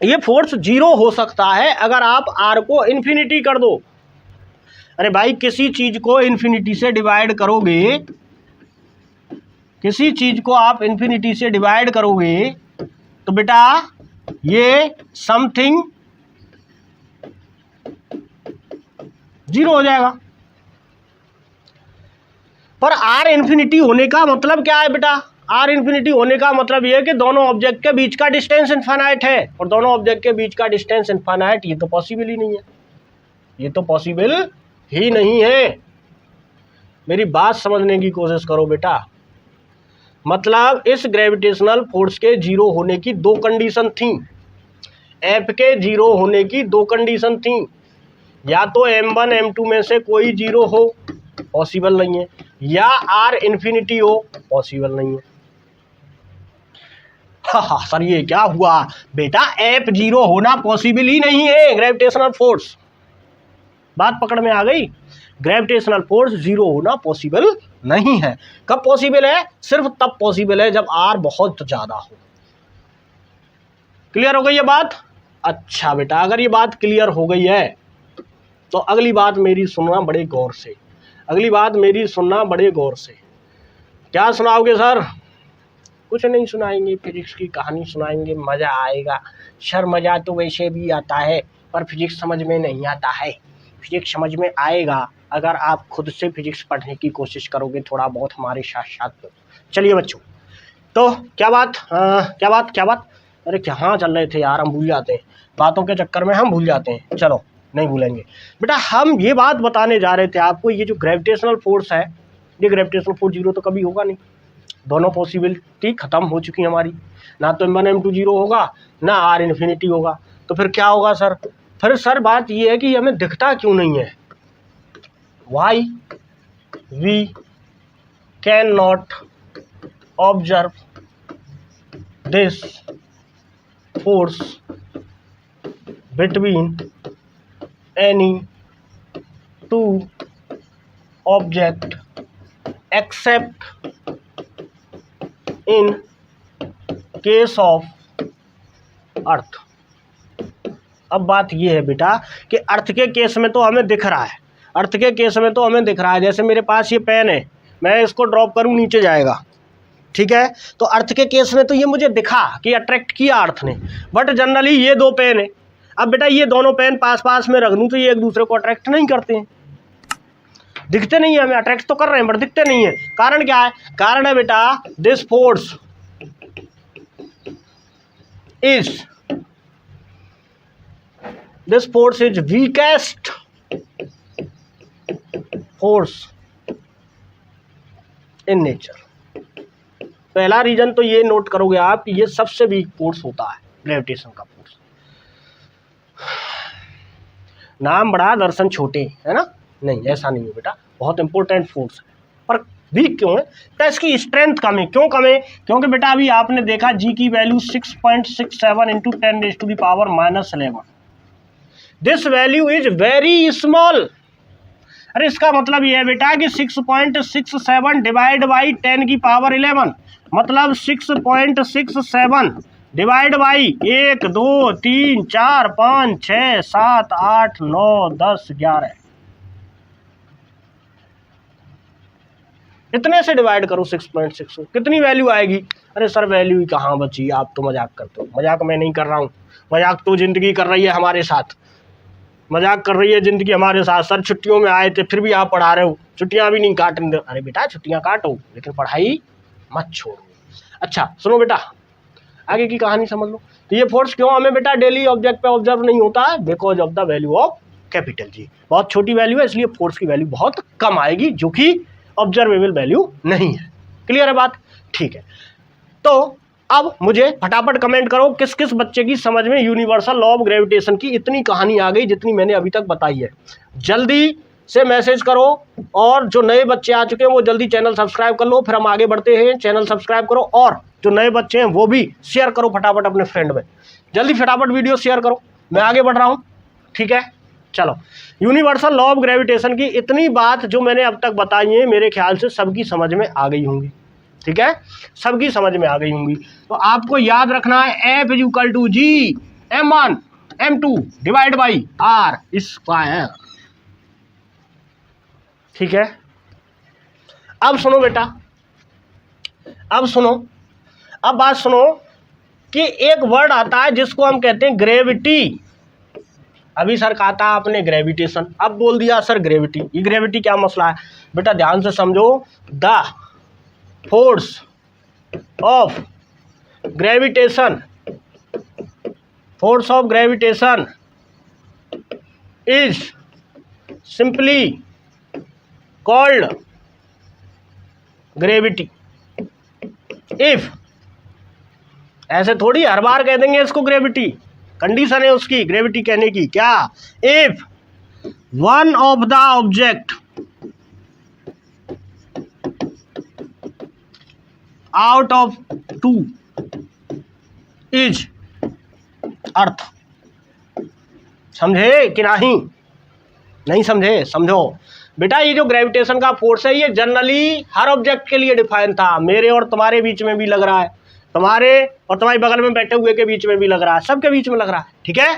ये फोर्स जीरो हो सकता है अगर आप R को इन्फिनिटी कर दो। अरे भाई, किसी चीज को इन्फिनिटी से डिवाइड करोगे, किसी चीज को आप इन्फिनिटी से डिवाइड करोगे तो बेटा ये समथिंग जीरो हो जाएगा। पर आर इन्फिनिटी होने का मतलब क्या है बेटा? आर इन्फिनिटी होने का मतलब ये है कि दोनों ऑब्जेक्ट के बीच का डिस्टेंस इनफाइनाइट है, और दोनों ऑब्जेक्ट के बीच का डिस्टेंस इनफाइनाइट, ये तो पॉसिबल ही नहीं है, ये तो पॉसिबल ही नहीं है। मेरी बात समझने की कोशिश करो बेटा। मतलब इस ग्रेविटेशनल फोर्स के जीरो होने की 2 कंडीशन थी, एफ के जीरो होने की 2 कंडीशन थी। या तो m1 m2 में से कोई जीरो हो, पॉसिबल नहीं है, या आर इन्फिनिटी हो, पॉसिबल नहीं है। हाँ सर, ये क्या हुआ बेटा? एफ जीरो होना पॉसिबल ही नहीं है ग्रेविटेशनल फोर्स। बात पकड़ में आ गई। ग्रेविटेशनल फोर्स जीरो होना पॉसिबल नहीं है। कब पॉसिबल है? सिर्फ तब पॉसिबल है जब आर बहुत ज़्यादा हो। क्लियर हो गई ये बात? अच्छा बेटा, अगर ये बात क्लियर हो गई है तो अगली बात मेरी सुनना बड़े गौर से। अगली बात मेरी सुनना बड़े गौर से। क्या सुनाओगे सर? कुछ नहीं सुनाएंगे, फिजिक्स की कहानी सुनाएंगे, मज़ा आएगा। सर मज़ा तो वैसे भी आता है पर फिजिक्स समझ में नहीं आता है। फिजिक्स समझ में आएगा अगर आप खुद से फिजिक्स पढ़ने की कोशिश करोगे थोड़ा बहुत हमारे साथ साथ। चलिए बच्चों, तो क्या बात अरे कहाँ चल रहे थे यार, हम भूल जाते हैं बातों के चक्कर में, हम भूल जाते हैं। चलो नहीं भूलेंगे बेटा। हम ये बात बताने जा रहे थे आपको, ये जो ग्रेविटेशनल फोर्स है, ये ग्रेविटेशनल फोर्स जीरो तो कभी होगा नहीं। दोनों पॉसिबिलिटी ख़त्म हो चुकी हमारी। ना तो M1 M2 जीरो होगा, ना R इन्फिनिटी होगा। तो फिर क्या होगा सर? फिर सर बात ये है कि हमें दिखता क्यों नहीं है। Why we cannot observe this force between any two object except in case of अर्थ। अब बात ये है बेटा कि अर्थ के केस में तो हमें दिख रहा है, अर्थ के केस में तो हमें दिख रहा है। जैसे मेरे पास ये पेन है, मैं इसको ड्रॉप करूँ नीचे जाएगा, ठीक है। तो अर्थ के केस में तो ये मुझे दिखा कि अट्रैक्ट किया अर्थ ने। बट जनरली ये दो पेन है, अब बेटा ये दोनों पेन पास पास में रख दूँ तो ये एक दूसरे को अट्रैक्ट नहीं करते हैं, दिखते नहीं है। हमें अट्रैक्ट तो कर रहे हैं बट दिखते नहीं है। कारण क्या है? कारण है बेटा this force is weakest force in nature. पहला रीजन तो ये नोट करोगे आप कि ये सबसे वीक फोर्स होता है ग्रेविटेशन का फोर्स। नाम बड़ा दर्शन छोटे, है ना? नहीं, ऐसा नहीं है बेटा, बहुत इंपॉर्टेंट फोर्स है। पर वीक क्यों है? तो इसकी स्ट्रेंथ कम है। क्यों कम है? क्योंकि बेटा अभी आपने देखा जी की value 6.67 into 10⁻⁻11। This value is very small. अरे इसका मतलब ये है बेटा कि 6.67 डिवाइड बाई 10⁻11 मतलब 6.67 डिवाइड बाई 1 2 3 4 5 6 7 8 9 10 11, इतने से डिवाइड करो 6.6, कितनी वैल्यू आएगी? अरे सर वैल्यू ही कहाँ बची, आप तो मजाक करते हो। मजाक मैं नहीं कर रहा हूँ, मजाक तो ज़िंदगी कर रही है हमारे साथ, मजाक कर रही है ज़िंदगी हमारे साथ। सर छुट्टियों में आए थे फिर भी आप पढ़ा रहे हो, छुट्टियाँ भी नहीं काटने दो। अरे बेटा छुट्टियाँ काटो लेकिन पढ़ाई मत छोड़ो। अच्छा सुनो बेटा, आगे की कहानी समझ लो। तो ये फोर्स क्यों हमें बेटा डेली ऑब्जेक्ट पे ऑब्जर्व नहीं होता है? Because of the value of capital G. बहुत छोटी वैल्यू है, इसलिए फोर्स की वैल्यू बहुत कम आएगी, जो कि ऑब्जर्वेबल वैल्यू नहीं है। क्लियर है बात? ठीक है। तो अब मुझे फटाफट कमेंट करो किस किस बच्चे की समझ में यूनिवर्सल लॉ ऑफ ग्रेविटेशन की इतनी कहानी आ गई जितनी मैंने अभी तक बताई है। जल्दी से मैसेज करो, और जो नए बच्चे आ चुके हैं वो जल्दी चैनल सब्सक्राइब कर लो, फिर हम आगे बढ़ते हैं। चैनल सब्सक्राइब करो, और जो नए बच्चे हैं वो भी शेयर करो फटाफट अपने फ्रेंड में। जल्दी फटाफट वीडियो शेयर करो, मैं आगे बढ़ रहा हूँ, ठीक है। चलो, यूनिवर्सल लॉ ऑफ ग्रेविटेशन की इतनी बात जो मैंने अब तक बताई है मेरे ख्याल से सबकी समझ में आ गई होंगी, ठीक है, सबकी समझ में आ गई होंगी। तो आपको याद रखना है F = G M1 M2 divide by R square, ठीक है। अब सुनो बेटा, अब सुनो, अब बात सुनो कि एक वर्ड आता है जिसको हम कहते हैं ग्रेविटी। अभी सर कहा था आपने ग्रेविटेशन, अब बोल दिया सर ग्रेविटी। ये ग्रेविटी क्या मसला है बेटा? ध्यान से समझो। The force of gravitation, force of gravitation is simply called gravity if, ऐसे थोड़ी हर बार कह देंगे इसको ग्रेविटी, कंडीशन है उसकी ग्रेविटी कहने की। क्या? If one of the object out of two is earth. समझे कि नहीं? नहीं समझे? समझो बेटा, ये जो ग्रेविटेशन का फोर्स है ये जनरली हर ऑब्जेक्ट के लिए डिफाइन था। मेरे और तुम्हारे बीच में भी लग रहा है, तुम्हारे और तुम्हारे बगल में बैठे हुए के बीच में भी लग रहा है, सबके बीच में लग रहा है, ठीक है।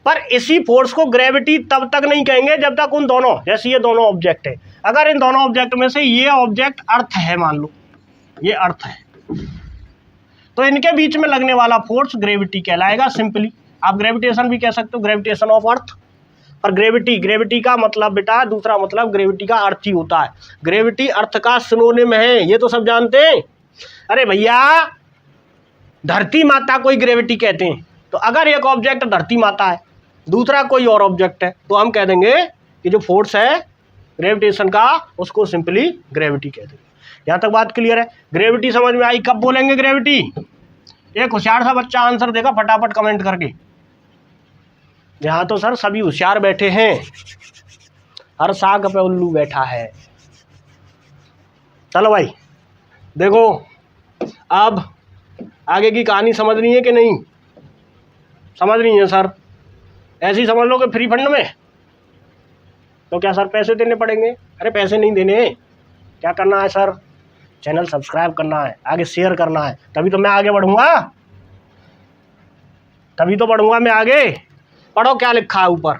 पर इसी फोर्स को ग्रेविटी तब तक नहीं कहेंगे जब तक उन दोनों, जैसे ये दोनों ऑब्जेक्ट है, अगर इन दोनों ऑब्जेक्ट में से ये ऑब्जेक्ट अर्थ है, मान लो ये अर्थ है, तो इनके बीच में लगने वाला फोर्स ग्रेविटी कहलाएगा। सिंपली आप ग्रेविटेशन भी कह सकते हो, ग्रेविटेशन ऑफ अर्थ। पर ग्रेविटी का मतलब बेटा, दूसरा मतलब ग्रेविटी का अर्थ ही होता है। ग्रेविटी अर्थ का सिनोनिम है, ये तो सब जानते हैं। अरे भैया, धरती माता को ही ग्रेविटी कहते हैं, तो अगर एक ऑब्जेक्ट धरती माता है, दूसरा कोई और ऑब्जेक्ट है, तो हम कह देंगे कि जो फोर्स है ग्रेविटेशन का, उसको सिंपली ग्रेविटी कहते हैं। यहाँ तक बात क्लियर है? ग्रेविटी समझ में आई? कब बोलेंगे ग्रेविटी? एक होशियार सा बच्चा आंसर देगा फटाफट कमेंट करके। यहाँ तो सर सभी होशियार बैठे हैं, हर साग पे उल्लू बैठा है। चलो भाई देखो, अब आगे की कहानी समझनी है कि नहीं समझनी है? सर ऐसे ही समझ लो कि फ्री फंड में, तो क्या सर पैसे देने पड़ेंगे? अरे पैसे नहीं देने, क्या करना है सर? चैनल सब्सक्राइब करना है, आगे शेयर करना है, तभी तो मैं आगे बढ़ूंगा, तभी तो बढ़ूंगा मैं आगे। पढ़ो क्या लिखा है ऊपर,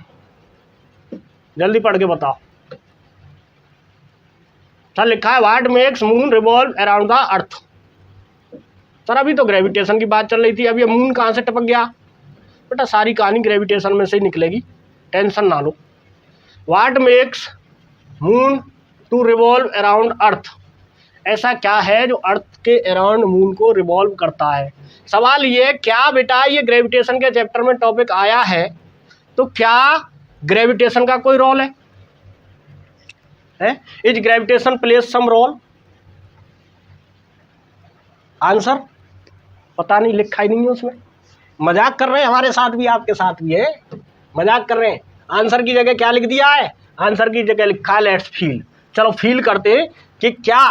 जल्दी पढ़ के बताओ। सर लिखा है what makes moon revolve around the earth. Sir अभी तो ग्रेविटेशन की बात चल रही थी, अब ये मून कहाँ से टपक गया? बेटा सारी कहानी ग्रेविटेशन में से ही निकलेगी, टेंशन ना लो। What makes moon to revolve around earth, ऐसा क्या है जो अर्थ के अराउंड मून को रिवॉल्व करता है? सवाल ये, क्या बेटा ये ग्रेविटेशन के चैप्टर में टॉपिक आया है, तो क्या ग्रेविटेशन का कोई रोल है? Is gravitation plays some role? Answer पता नहीं, लिखा ही नहीं है उसमें। मजाक कर रहे हैं, हमारे साथ भी आपके साथ भी है, मजाक कर रहे हैं। आंसर की जगह क्या लिख दिया है? आंसर की जगह लिखा है लेट्स फील। चलो फील करते हैं कि क्या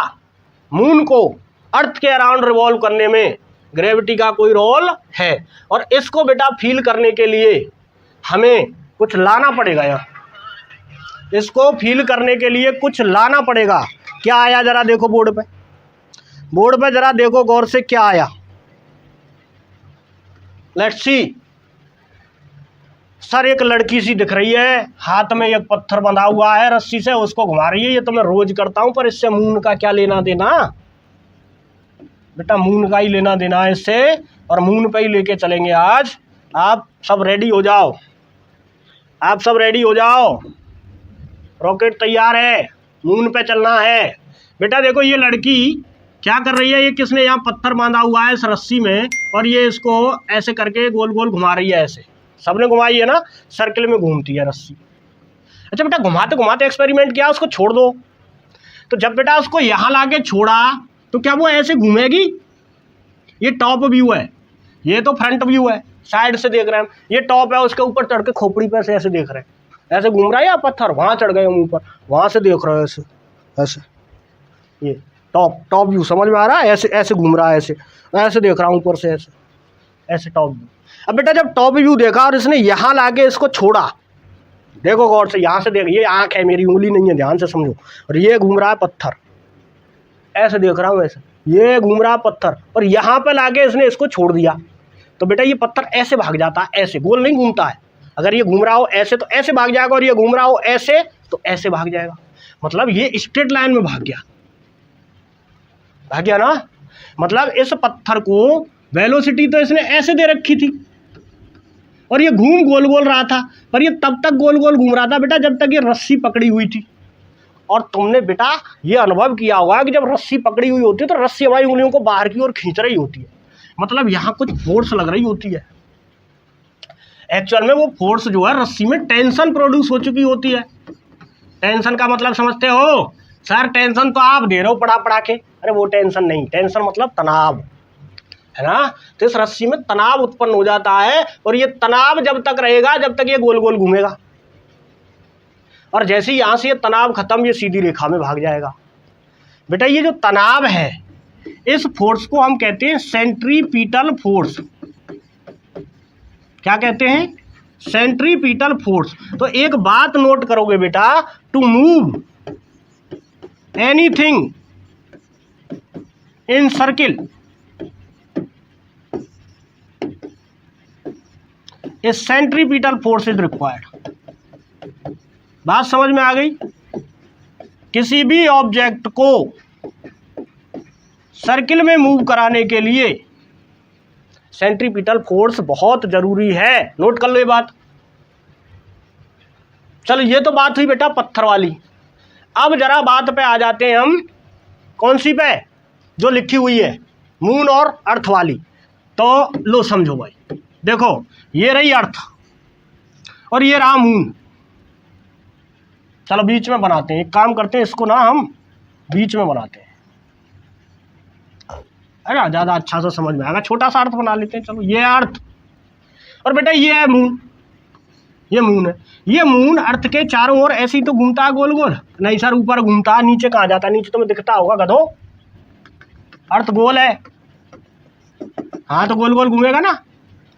मून को अर्थ के अराउंड रिवॉल्व करने में ग्रेविटी का कोई रोल है। और इसको बेटा फील करने के लिए हमें कुछ लाना पड़ेगा, यार इसको फील करने के लिए कुछ लाना पड़ेगा। क्या आया जरा देखो बोर्ड पे, बोर्ड पे जरा देखो गौर से, क्या आया? Let's see. सर एक लड़की सी दिख रही है, हाथ में एक पत्थर बंधा हुआ है रस्सी से, उसको घुमा रही है। ये तो मैं रोज करता हूं, पर इससे मून का क्या लेना देना? बेटा मून का ही लेना देना है इससे, और मून पे ही लेके चलेंगे आज। आप सब रेडी हो जाओ, आप सब रेडी हो जाओ, रॉकेट तैयार है, मून पे चलना है। बेटा देखो ये लड़की क्या कर रही है, ये किसने यहाँ पत्थर बांधा हुआ है इस रस्सी में, और ये इसको ऐसे करके गोल गोल घुमा रही है। ऐसे सबने घुमाई है ना, सर्कल में घूमती है रस्सी। अच्छा बेटा घुमाते घुमाते एक्सपेरिमेंट किया, उसको छोड़ दो। तो जब बेटा उसको यहाँ लाके छोड़ा तो क्या वो ऐसे घूमेगी? ये टॉप व्यू है, ये तो फ्रंट व्यू है, साइड से देख रहे हैं। ये टॉप है, उसके ऊपर चढ़ के खोपड़ी पे से ऐसे देख रहे हैं, ऐसे घूम रहा है। या पत्थर वहाँ चढ़ गए हम ऊपर, वहाँ से देख रहे हो ऐसे ऐसे। ये टॉप व्यू समझ में आ रहा है? ऐसे ऐसे घूम रहा है, ऐसे ऐसे देख रहा हूँ ऊपर से, ऐसे ऐसे टॉप व्यू। अब बेटा जब टॉप व्यू देखा और इसने यहाँ लाके इसको छोड़ा, देखो गौर से, यहाँ से देख, ये आँख है मेरी, उंगली नहीं है, ध्यान से समझो। और ये घूम रहा है पत्थर, ऐसे देख रहा हूँ ऐसे, ये घूम रहा है पत्थर, और यहाँ पे लाके इसने इसको छोड़ दिया। तो बेटा ये पत्थर ऐसे भाग जाता है, ऐसे गोल नहीं घूमता है। अगर ये घूम रहा हो ऐसे तो ऐसे भाग जाएगा, और ये घूम रहा हो ऐसे तो ऐसे भाग जाएगा। मतलब ये स्ट्रेट लाइन में भाग गया ना। मतलब इस पत्थर को वेलोसिटी तो इसने ऐसे दे रखी थी, और ये घूम गोल गोल रहा था, पर ये तब तक गोल गोल घूम रहा था बेटा जब तक ये रस्सी पकड़ी हुई थी। और तुमने बेटा ये अनुभव किया होगा कि जब रस्सी पकड़ी हुई होती है तो रस्सी हमारी उंगलियों को बाहर की ओर खींच रही होती है, मतलब यहाँ कुछ फोर्स लग रही होती है। एक्चुअल में वो फोर्स जो है रस्सी में टेंशन प्रोड्यूस हो चुकी होती है। टेंशन का मतलब समझते हो? सर टेंशन तो आप दे रहे हो पढ़ा पढ़ा के, अरे वो टेंशन नहीं, टेंशन मतलब तनाव है ना। तो इस रस्सी में तनाव उत्पन्न हो जाता है, और ये तनाव जब तक रहेगा जब तक ये गोल गोल घूमेगा, और जैसे ही यहाँ से ये तनाव खत्म, ये सीधी रेखा में भाग जाएगा। बेटा ये जो तनाव है, इस फोर्स को हम कहते हैं सेंट्रीपिटल फोर्स। क्या कहते हैं? Centripetal force. तो एक बात नोट करोगे बेटा, to move anything in circle a centripetal force is required. बात समझ में आ गई? किसी भी ऑब्जेक्ट को सर्किल में मूव कराने के लिए सेंट्रीपिटल फोर्स बहुत जरूरी है। नोट कर लो ये बात। चलो ये तो बात हुई बेटा पत्थर वाली। अब जरा बात पे आ जाते हैं हम, कौन सी पे? जो लिखी हुई है मून और अर्थ वाली। तो लो समझो भाई, देखो ये रही अर्थ और ये रहा मून। चलो बीच में बनाते हैं, एक काम करते हैं, इसको ना हम बीच में बनाते हैं, अरे ज़्यादा अच्छा सा समझ में आएगा। छोटा सा अर्थ बना लेते हैं। चलो ये अर्थ और बेटा ये है मून, ये मून है। ये मून अर्थ के चारों ओर ऐसे ही तो घूमता है गोल गोल। नहीं सर, ऊपर घूमता है, नीचे कहाँ जाता है? नीचे तुम्हें दिखता होगा गधो, अर्थ गोल है। हाँ तो गोल गोल घूमेगा ना।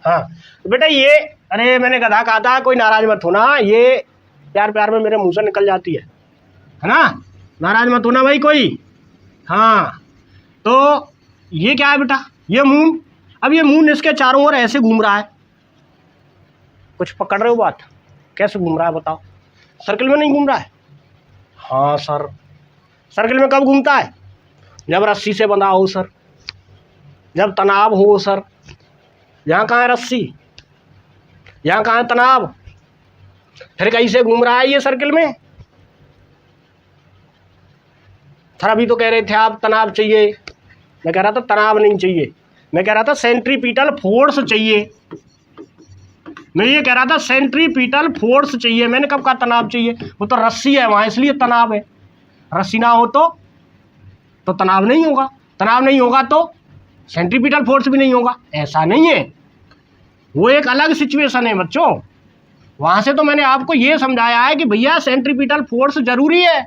हाँ तो बेटा ये, अरे मैंने गधा कहा था, कोई नाराज मत होना, ये प्यार प्यार में मेरे मुंह से निकल जाती है ना, नाराज मत होना भाई कोई। हाँ तो ये क्या है बेटा? ये मून। अब ये मून इसके चारों ओर ऐसे घूम रहा है। कुछ पकड़ रहे हो बात? कैसे घूम रहा है बताओ? सर्किल में नहीं घूम रहा है? हाँ सर, सर्किल में कब घूमता है? जब रस्सी से बंधा हो सर, जब तनाव हो सर। यहाँ कहाँ है रस्सी, यहाँ कहाँ है तनाव? फिर कैसे घूम रहा है ये सर्किल में? सर अभी तो कह रहे थे आप तनाव चाहिए, मैं कह रहा था तनाव नहीं चाहिए, मैं कह रहा था सेंट्रीपिटल फोर्स चाहिए। मैं ये कह रहा था सेंट्रीपिटल फोर्स चाहिए, मैंने कब कहा तनाव चाहिए? वो तो रस्सी है वहाँ, इसलिए तनाव है। रस्सी ना हो तो तनाव नहीं होगा, तनाव नहीं होगा तो सेंट्रीपिटल फोर्स भी नहीं होगा। ऐसा नहीं है, वो एक अलग सिचुएशन है बच्चों। वहाँ से तो मैंने आपको ये समझाया है कि भैया सेंट्रीपिटल फोर्स जरूरी है।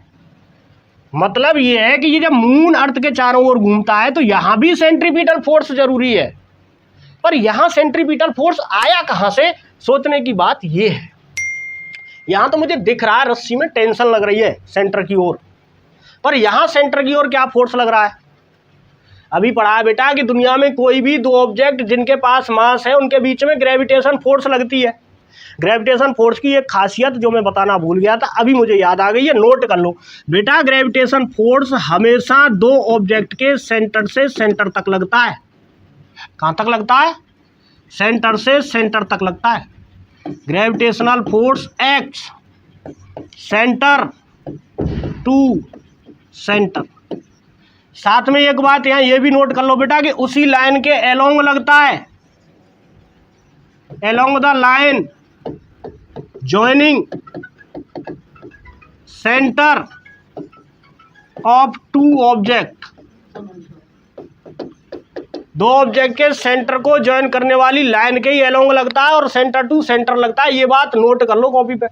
मतलब ये है कि ये जब मून अर्थ के चारों ओर घूमता है तो यहाँ भी सेंट्रीपिटल फोर्स जरूरी है। पर यहाँ सेंट्रीपिटल फोर्स आया कहाँ से, सोचने की बात ये है। यहाँ तो मुझे दिख रहा है रस्सी में टेंशन लग रही है सेंटर की ओर, पर यहाँ सेंटर की ओर क्या फोर्स लग रहा है? अभी पढ़ा है बेटा कि दुनिया में कोई भी दो ऑब्जेक्ट जिनके पास मास है उनके बीच में ग्रेविटेशन फोर्स लगती है। ग्रेविटेशन फोर्स की एक खासियत जो मैं बताना भूल गया था, अभी मुझे याद आ गई है, नोट कर लो बेटा। ग्रेविटेशन फोर्स हमेशा दो ऑब्जेक्ट के सेंटर से सेंटर तक लगता है। कहाँ तक लगता है? सेंटर से सेंटर तक लगता है। Gravitational force acts centre to centre. साथ में एक बात यहाँ ये भी नोट कर लो बेटा कि उसी लाइन के एलोंग लगता है, along the line joining center of two object। दो ऑब्जेक्ट के सेंटर को ज्वाइन करने वाली लाइन के ही एलोंग लगता है और सेंटर टू सेंटर लगता है। ये बात नोट कर लो कॉपी पे,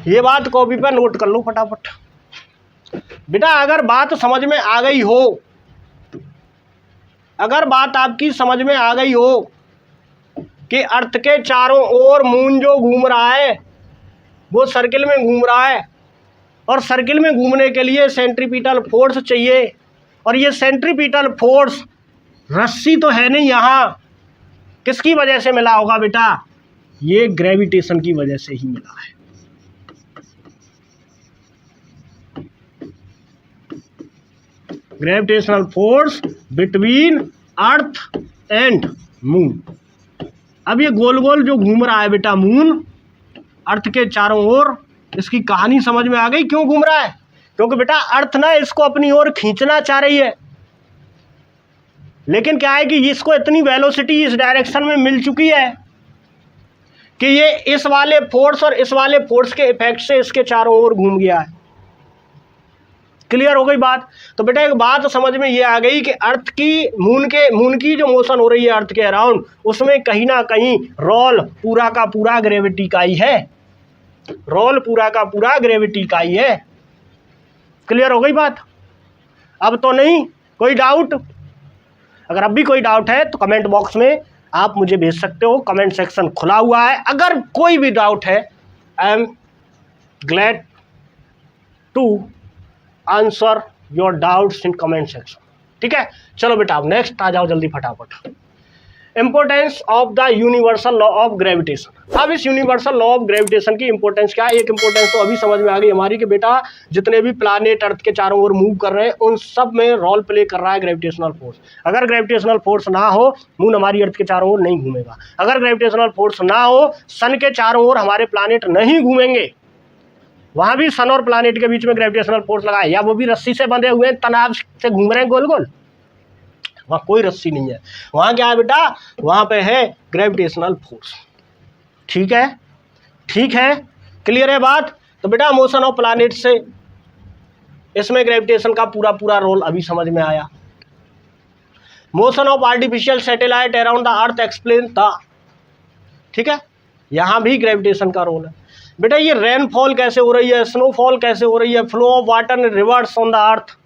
ये बात कॉपी पे नोट कर लो फटाफट बेटा। अगर बात समझ में आ गई हो, अगर बात आपकी समझ में आ गई हो कि अर्थ के चारों ओर मून जो घूम रहा है वो सर्किल में घूम रहा है और सर्किल में घूमने के लिए सेंट्रीपिटल फोर्स चाहिए, और ये सेंट्रीपिटल फोर्स रस्सी तो है नहीं यहाँ, किसकी वजह से मिला होगा बेटा? ये ग्रेविटेशन की वजह से ही मिला है। Gravitational force between earth and moon. अब ये गोल गोल जो घूम रहा है बेटा मून अर्थ के चारों ओर, इसकी कहानी समझ में आ गई क्यों घूम रहा है? क्योंकि बेटा अर्थ ना इसको अपनी ओर खींचना चाह रही है, लेकिन क्या है कि इसको इतनी वेलोसिटी इस डायरेक्शन में मिल चुकी है कि ये इस वाले फोर्स और इस वाले फोर्स के इफेक्ट से इसके चारों ओर घूम गया है। क्लियर हो गई बात? तो बेटा एक बात समझ में ये आ गई कि अर्थ की मून की जो मोशन हो रही है अर्थ के अराउंड, उसमें कहीं ना कहीं रोल पूरा का पूरा ग्रेविटी का ही है, रोल पूरा का पूरा ग्रेविटी का ही है। क्लियर हो गई बात? अब तो नहीं कोई डाउट? अगर अब भी कोई डाउट है तो कमेंट बॉक्स में आप मुझे भेज सकते हो, कमेंट सेक्शन खुला हुआ है। अगर कोई भी डाउट है, I am glad to answer your doubts in comment section. ठीक है, चलो बेटा आप नेक्स्ट आ जाओ जल्दी फटाफट। Importance of the universal law of gravitation. अब इस यूनिवर्सल लॉ ऑफ ग्रेविटेशन की इंपॉर्टेंस क्या है? एक इंपॉर्टेंस तो अभी समझ में आ गई हमारी कि बेटा जितने भी प्लैनेट अर्थ के चारों ओर मूव कर रहे हैं उन सब में रोल प्ले कर रहा है ग्रेविटेशनल फोर्स। अगर ग्रेविटेशनल फोर्स ना हो, मून हमारी अर्थ के चारों ओर नहीं घूमेगा। अगर ग्रेविटेशनल फोर्स ना हो, सन के चारों ओर हमारे प्लैनेट नहीं घूमेंगे। वहां भी सन और प्लैनेट के बीच में ग्रेविटेशनल फोर्स लगा है, या वो भी रस्सी से बंधे हुए हैं, तनाव से घूम रहे हैं गोल गोल। वहाँ कोई रस्सी नहीं है, वहाँ क्या है बेटा? वहाँ पे है ग्रेविटेशनल फोर्स। ठीक है, ठीक है, क्लियर है बात? तो बेटा मोशन ऑफ प्लैनेट से इसमें ग्रेविटेशन का पूरा पूरा रोल अभी समझ में आया। Motion of artificial satellite around the earth explain the, ठीक है, यहाँ भी ग्रेविटेशन का रोल है। बेटा ये रेनफॉल कैसे हो रही है, स्नोफॉल कैसे हो रही है, flow of water in reverse on the earth,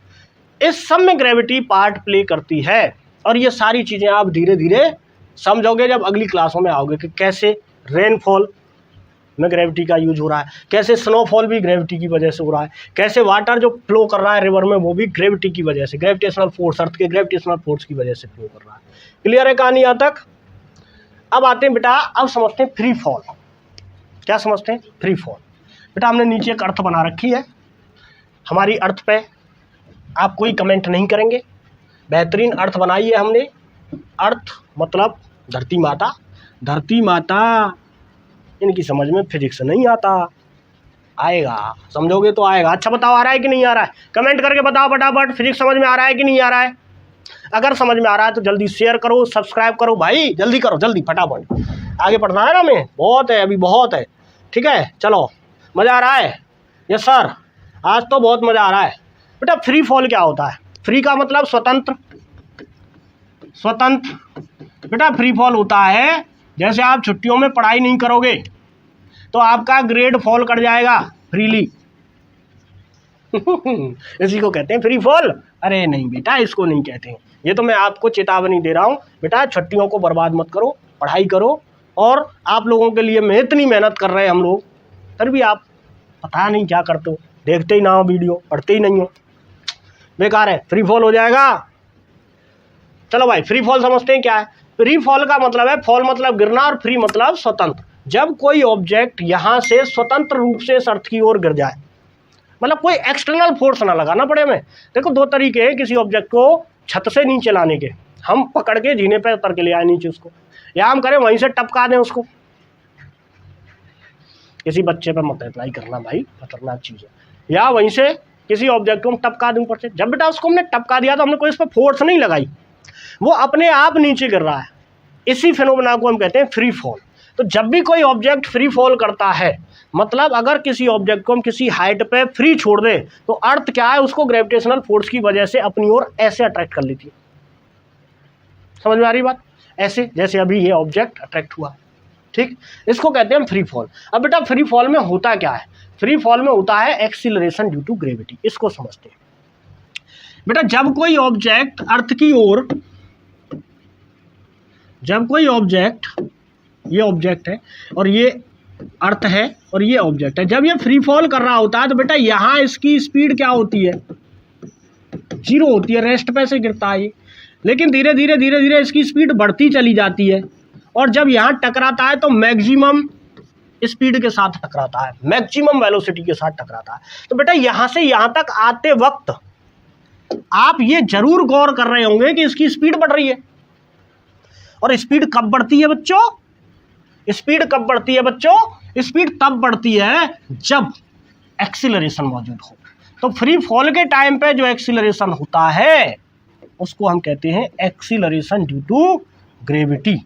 इस सब में ग्रेविटी पार्ट प्ले करती है। और ये सारी चीज़ें आप धीरे धीरे समझोगे जब अगली क्लासों में आओगे कि कैसे रेनफॉल में ग्रेविटी का यूज हो रहा है, कैसे स्नोफॉल भी ग्रेविटी की वजह से हो रहा है, कैसे वाटर जो फ्लो कर रहा है रिवर में वो भी ग्रेविटी की वजह से, ग्रेविटेशनल फोर्स, अर्थ के ग्रेविटेशनल फोर्स की वजह से फ्लो कर रहा है। क्लियर है कहानी यहाँ तक? अब आते हैं बेटा, अब समझते हैं फ्री फॉल। क्या समझते हैं? Free fall. बेटा हमने नीचे एक अर्थ बना रखी है, हमारी अर्थ पे आप कोई कमेंट नहीं करेंगे, बेहतरीन अर्थ बनाई है हमने। अर्थ मतलब धरती माता। धरती माता इनकी समझ में फिजिक्स नहीं आता, आएगा, समझोगे तो आएगा। अच्छा बताओ आ रहा है कि नहीं आ रहा है? कमेंट करके बताओ फटाफट, फिजिक्स समझ में आ रहा है कि नहीं आ रहा है? अगर समझ में आ रहा है तो जल्दी शेयर करो, सब्सक्राइब करो भाई, जल्दी करो, जल्दी फटाफट, आगे पढ़ना है ना हमें, बहुत है अभी, बहुत है। ठीक है, चलो, मज़ा आ रहा है? यस सर, आज तो बहुत मज़ा आ रहा है। बेटा फ्री फॉल क्या होता है? फ्री का मतलब स्वतंत्र, स्वतंत्र। बेटा फ्री फॉल होता है जैसे आप छुट्टियों में पढ़ाई नहीं करोगे तो आपका ग्रेड फॉल कर जाएगा फ्रीली। इसी को कहते हैं फ्री फॉल। अरे नहीं बेटा, इसको नहीं कहते हैं, ये तो मैं आपको चेतावनी दे रहा हूँ। बेटा छुट्टियों को बर्बाद मत करो, पढ़ाई करो। और आप लोगों के लिए मैं इतनी मेहनत कर रहे हैं हम लोग, फिर भी आप पता नहीं क्या करते हो, देखते ही ना हो वीडियो, पढ़ते ही नहीं हो, बेकार है, फ्री फॉल हो जाएगा। चलो भाई फ्री फॉल समझते हैं क्या है? फ्री फॉल का मतलब है, फॉल मतलब गिरना और फ्री मतलब स्वतंत्र। जब कोई ऑब्जेक्ट यहाँ से स्वतंत्र रूप से इस अर्थ की ओर गिर जाए, मतलब कोई एक्सटर्नल फोर्स ना लगाना पड़े हमें। देखो दो तरीके हैं किसी ऑब्जेक्ट को छत से नीचे लाने के, हम पकड़ के जीने पे उतर के ले आए नीचे उसको, या हम करें वहीं से टपका दें उसको। किसी बच्चे पे मत अप्लाई करना भाई, खतरनाक चीज़ है। या वहीं से किसी ऑब्जेक्ट को हम टपका दें ऊपर से। जब बेटा उसको हमने टपका दिया तो हमने कोई इस पर फोर्स नहीं लगाई, वो अपने आप नीचे गिर रहा है। इसी फिनोमेना को हम कहते हैं फ्री फॉल। तो जब भी कोई ऑब्जेक्ट फ्री फॉल करता है, मतलब अगर किसी ऑब्जेक्ट को हम किसी हाइट पे फ्री छोड़ दें तो अर्थ क्या है, उसको ग्रेविटेशनल फोर्स की वजह से अपनी ओर ऐसे अट्रैक्ट कर लेती है। समझ में आ रही बात? ऐसे जैसे अभी ये ऑब्जेक्ट अट्रैक्ट हुआ, ठीक, इसको कहते हैं हम फ्री फॉल। अब बेटा फ्री फॉल में होता क्या है? फ्री फॉल में होता है एक्सीलरेशन ड्यू टू ग्रेविटी। इसको समझते हैं बेटा। जब कोई ऑब्जेक्ट अर्थ की ओर, जब कोई ऑब्जेक्ट, ये ऑब्जेक्ट है और ये अर्थ है और ये ऑब्जेक्ट है, जब ये फ्री फॉल कर रहा होता है तो बेटा यहाँ इसकी स्पीड क्या होती है? 0 होती है, रेस्ट पे से गिरता है ये। लेकिन धीरे धीरे धीरे धीरे इसकी स्पीड बढ़ती चली जाती है और जब यहाँ टकराता है तो मैक्सिमम स्पीड के साथ टकराता है, मैक्सिमम वेलोसिटी के साथ टकराता है। तो बेटा यहाँ से यहाँ तक आते वक्त आप ये जरूर गौर कर रहे होंगे कि इसकी स्पीड बढ़ रही है। और स्पीड कब बढ़ती है बच्चों? स्पीड कब बढ़ती है बच्चों? स्पीड तब बढ़ती है जब एक्सीलरेशन मौजूद हो। तो फ्री फॉल के टाइम पे जो एक्सीलरेशन होता है उसको हम कहते हैं एक्सीलरेशन ड्यू टू ग्रेविटी।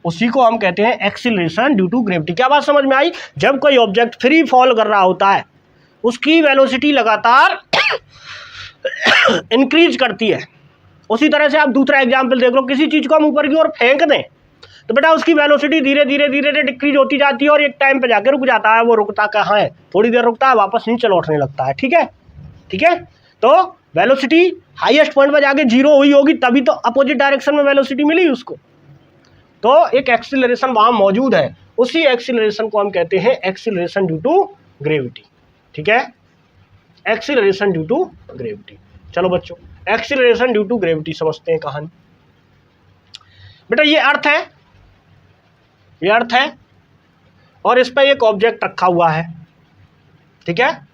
उसी को हम कहते हैं एक्सीलरेशन ड्यू टू ग्रेविटी। क्या बात समझ में आई? जब कोई ऑब्जेक्ट फ्री फॉल कर रहा होता है उसकी वेलोसिटी लगातार इंक्रीज करती है। उसी तरह से आप दूसरा एग्जाम्पल देख लो, किसी चीज़ को हम ऊपर की ओर फेंक दें तो बेटा उसकी वेलोसिटी धीरे धीरे धीरे धीरे डिक्रीज होती जाती है और एक टाइम पे जाके रुक जाता है। वो रुकता कहाँ है? थोड़ी देर रुकता है, वापस नीचे लौटने लगता है। ठीक है, ठीक है। तो वेलोसिटी हाईएस्ट पॉइंट पर जाके 0 हुई होगी तभी तो अपोजिट डायरेक्शन में वेलोसिटी मिली उसको। तो एक एक्सीलरेशन वहां मौजूद है, उसी एक्सीलरेशन को हम कहते हैं एक्सीलरेशन ड्यू टू ग्रेविटी। ठीक है, एक्सीलरेशन ड्यू टू ग्रेविटी। चलो बच्चों, एक्सीलरेशन ड्यू टू ग्रेविटी समझते हैं कहानी। बेटा ये अर्थ है, ये अर्थ है और इस पर एक ऑब्जेक्ट रखा हुआ है। ठीक है,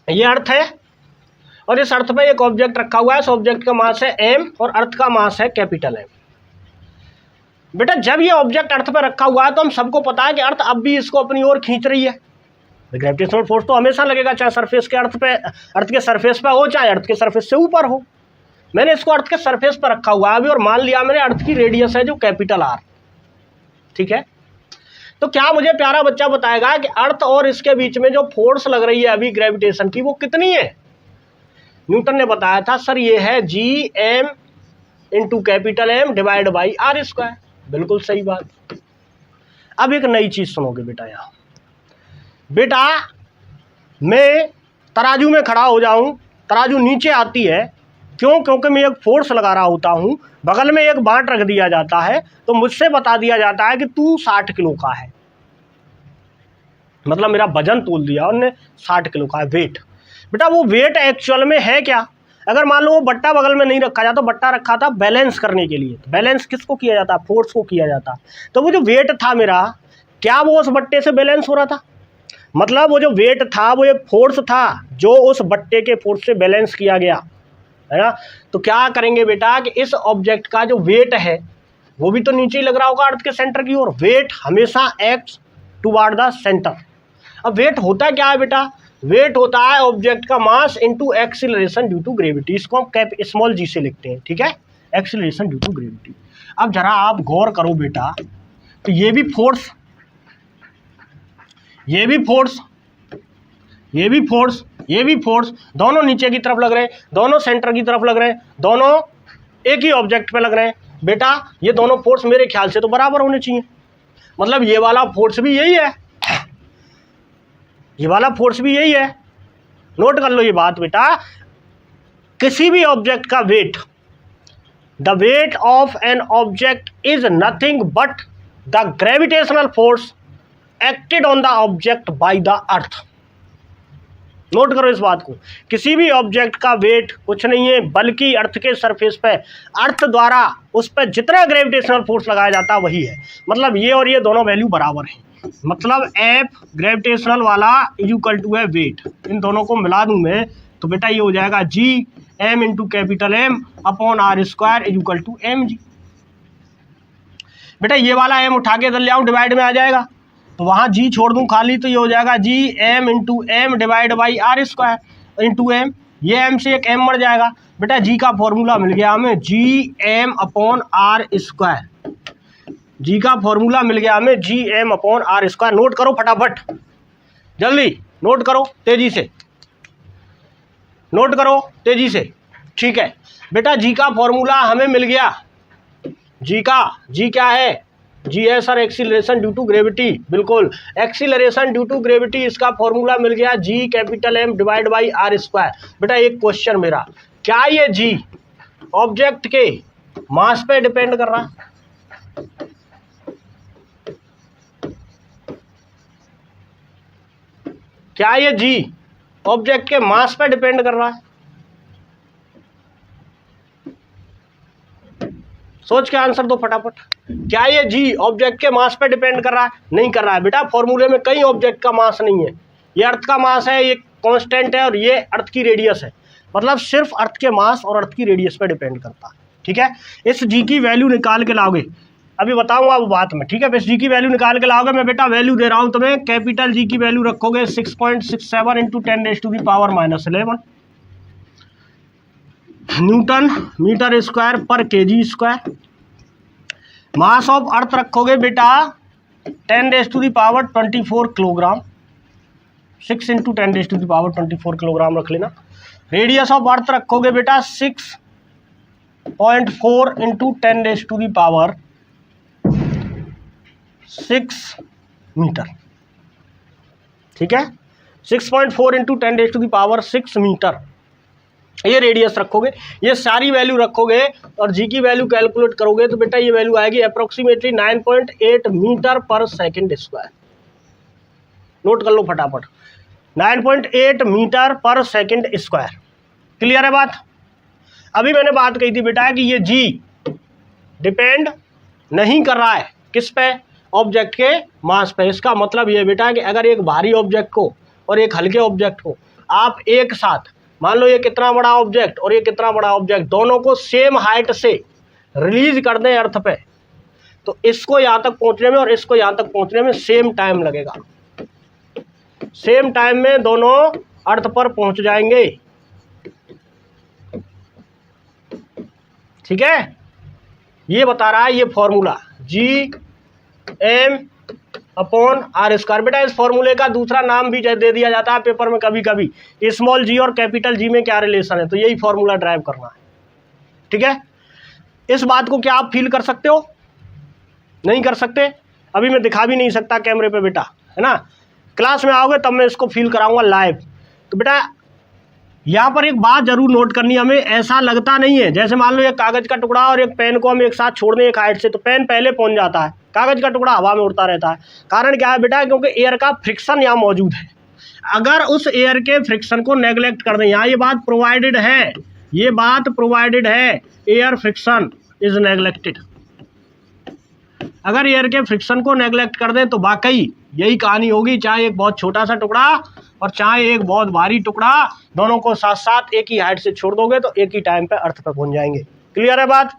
ये अर्थ है और इस अर्थ पे एक ऑब्जेक्ट रखा हुआ है। इस ऑब्जेक्ट का मास है m और अर्थ का मास है कैपिटल M। बेटा जब ये ऑब्जेक्ट अर्थ पे रखा हुआ है तो हम सबको पता है कि अर्थ अब भी इसको अपनी ओर खींच रही है। ग्रेविटेशनल फोर्स तो हमेशा लगेगा, चाहे सरफेस के अर्थ पे, अर्थ के सरफेस पे हो, चाहे अर्थ के सरफेस से ऊपर हो। मैंने इसको अर्थ के सरफेस पर रखा हुआ है अभी और मान लिया मैंने अर्थ की रेडियस है जो कैपिटल R। ठीक है, तो क्या मुझे प्यारा बच्चा बताएगा कि अर्थ और इसके बीच में जो फोर्स लग रही है अभी ग्रेविटेशन की वो कितनी है? न्यूटन ने बताया था सर ये है Gm into capital M divide by R square. बिल्कुल सही बात। अब एक नई चीज सुनोगे बेटा, यहाँ बेटा मैं तराजू में खड़ा हो जाऊं, तराजू नीचे आती है, क्यों? क्योंकि मैं एक फोर्स लगा रहा होता हूं, बगल में एक बाट रख दिया जाता है तो मुझसे बता दिया जाता है कि तू 60 किलो का है, मतलब मेरा वजन तोल दिया उन्होंने, 60 किलो का है वेट। बेटा वो वेट एक्चुअल में है क्या? अगर मान लो वो बट्टा बगल में नहीं रखा जाता, बट्टा रखा था बैलेंस करने के लिए। बैलेंस किसको किया जाता? फोर्स को किया जाता। तो वो जो वेट था मेरा, क्या वो उस बट्टे से बैलेंस हो रहा था? मतलब वो जो वेट था वो एक फोर्स था जो उस बट्टे के फोर्स से बैलेंस किया गया, है ना। तो क्या करेंगे बेटा कि इस ऑब्जेक्ट का जो वेट है वो भी तो नीचे ही लग रहा होगा अर्थ के सेंटर की ओर। वेट हमेशा एक्ट्स टुवर्ड द सेंटर। अब वेट होता क्या है बेटा? वेट होता है ऑब्जेक्ट का mass into acceleration due to gravity. इसको हम कैप स्मॉल जी से लिखते हैं। ठीक है, एक्सीलरेशन ड्यू टू ग्रेविटी। अब जरा आप गौर करो बेटा, तो ये भी फोर्स, ये भी फोर्स, ये भी फोर्स, ये भी फोर्स, दोनों नीचे की तरफ लग रहे हैं, दोनों सेंटर की तरफ लग रहे हैं, दोनों एक ही ऑब्जेक्ट पे लग रहे हैं। बेटा ये दोनों फोर्स मेरे ख्याल से तो बराबर होने चाहिए। मतलब ये वाला फोर्स भी यही है, ये वाला फोर्स भी यही है। नोट कर लो ये बात बेटा, किसी भी ऑब्जेक्ट का weight, the weight of an object is nothing but the gravitational force acted on the object by the Earth. Note करो इस बात को, किसी भी ऑब्जेक्ट का वेट कुछ नहीं है बल्कि अर्थ के सरफेस पे अर्थ द्वारा उस पर जितना ग्रेविटेशनल फोर्स लगाया जाता है वही है। मतलब ये और ये दोनों वैल्यू बराबर हैं। मतलब एफ ग्रेविटेशनल वाला इज इक्वल टू है वेट। इन दोनों को मिला दूं मैं तो बेटा ये हो जाएगा G M into capital M upon R square is equal to M G. बेटा ये वाला एम उठा के इधर ले आऊं, डिवाइड में आ जाएगा, तो वहाँ जी छोड़ दूं खाली, तो ये हो जाएगा G M into M divide by R square into M. ये एम से एक एम मर जाएगा। बेटा जी का फॉर्मूला मिल गया हमें, G M upon R square. G का फॉर्मूला मिल गया हमें, G M upon R square. Note करो फटाफट, जल्दी नोट करो, तेजी से नोट करो, तेजी से। ठीक है बेटा, जी का फॉर्मूला हमें मिल गया। जी का, जी क्या है? जी है sir acceleration due to gravity. बिल्कुल, एक्सीलरेशन ड्यू टू ग्रेविटी, इसका फॉर्मूला मिल गया G capital M divide by R square. बेटा एक क्वेश्चन मेरा, क्या ये जी ऑब्जेक्ट के मास पे डिपेंड कर रहा है? क्या ये जी ऑब्जेक्ट के मास पे डिपेंड कर रहा है? सोच के आंसर दो फटाफट। क्या ये जी ऑब्जेक्ट के मास पे डिपेंड कर रहा है? नहीं कर रहा है बेटा। फॉर्मूले में कई ऑब्जेक्ट का मास नहीं है, ये अर्थ का मास है, ये कांस्टेंट है और ये अर्थ की रेडियस है। मतलब सिर्फ अर्थ के मास और अर्थ की रेडियस पे डिपेंड करता है। ठीक है, इस जी की वैल्यू निकाल के लाओगे, अभी बताऊंगा वो बात में। ठीक है, इस जी की वैल्यू निकाल के लाओगे, मैं बेटा वैल्यू दे रहा हूं तुम्हें। कैपिटल जी की वैल्यू रखोगे 6.67 इंटू 10⁻⁻11 न्यूटन मीटर स्क्वायर पर KG square. Mass of earth रखोगे बेटा 10⁻24 किलोग्राम, 6 इंटू 10⁻24 किलोग्राम रख लेना। रेडियस ऑफ अर्थ रखोगे बेटा 6.4 इंटू 10⁻6 मीटर। ठीक है, 6.4 इंटू 10⁻⁶ मीटर ये रेडियस रखोगे, ये सारी वैल्यू रखोगे और जी की वैल्यू कैलकुलेट करोगे तो बेटा ये वैल्यू आएगी अप्रोक्सीमेटली 9.8 मीटर पर सेकेंड स्क्वायर। नोट कर लो फटाफट, 9.8 मीटर पर सेकेंड स्क्वायर। क्लियर है बात? अभी मैंने बात कही थी बेटा कि ये जी डिपेंड नहीं कर रहा है किस पे, ऑब्जेक्ट के मास पे। इसका मतलब ये बेटा कि अगर एक भारी ऑब्जेक्ट को और एक हल्के ऑब्जेक्ट को आप एक साथ, मान लो ये कितना बड़ा ऑब्जेक्ट और ये कितना बड़ा ऑब्जेक्ट, दोनों को सेम हाइट से रिलीज कर दें अर्थ पे, तो इसको यहाँ तक पहुँचने में और इसको यहाँ तक पहुँचने में सेम टाइम लगेगा। सेम टाइम में दोनों अर्थ पर पहुँच जाएंगे। ठीक है, ये बता रहा है ये फॉर्मूला G/r²। बेटा इस फॉर्मूले का दूसरा नाम भी दे दिया जाता है पेपर में कभी कभी, स्मॉल जी और कैपिटल जी में क्या रिलेशन है, तो यही फॉर्मूला ड्राइव करना है। ठीक है, इस बात को क्या आप फील कर सकते हो? नहीं कर सकते? अभी मैं दिखा भी नहीं सकता कैमरे पे बेटा, है ना। क्लास में आओगे तब मैं इसको फील कराऊंगा लाइव। तो बेटा यहाँ पर एक बात जरूर नोट करनी है हमें, ऐसा लगता नहीं है जैसे मान लो एक कागज का टुकड़ा और एक पेन को हम एक साथ छोड़ दें एक हाइट से, तो पेन पहले पहुंच जाता है, कागज का टुकड़ा हवा में उड़ता रहता है। कारण क्या है बेटा? क्योंकि एयर का फ्रिक्शन यहाँ मौजूद है। अगर उस एयर के फ्रिक्शन को नेग्लेक्ट कर दें, यहाँ ये बात प्रोवाइडेड है, ये बात प्रोवाइडेड है, एयर फ्रिक्शन इज नेग्लेक्टेड। अगर एयर के फ्रिक्शन को नेग्लेक्ट कर दें तो वाकई यही कहानी होगी, चाहे एक बहुत छोटा सा टुकड़ा और चाहे एक बहुत भारी टुकड़ा, दोनों को साथ साथ एक ही हाइट से छोड़ दोगे तो एक ही टाइम पे अर्थ पर पहुंच जाएंगे। क्लियर है बात?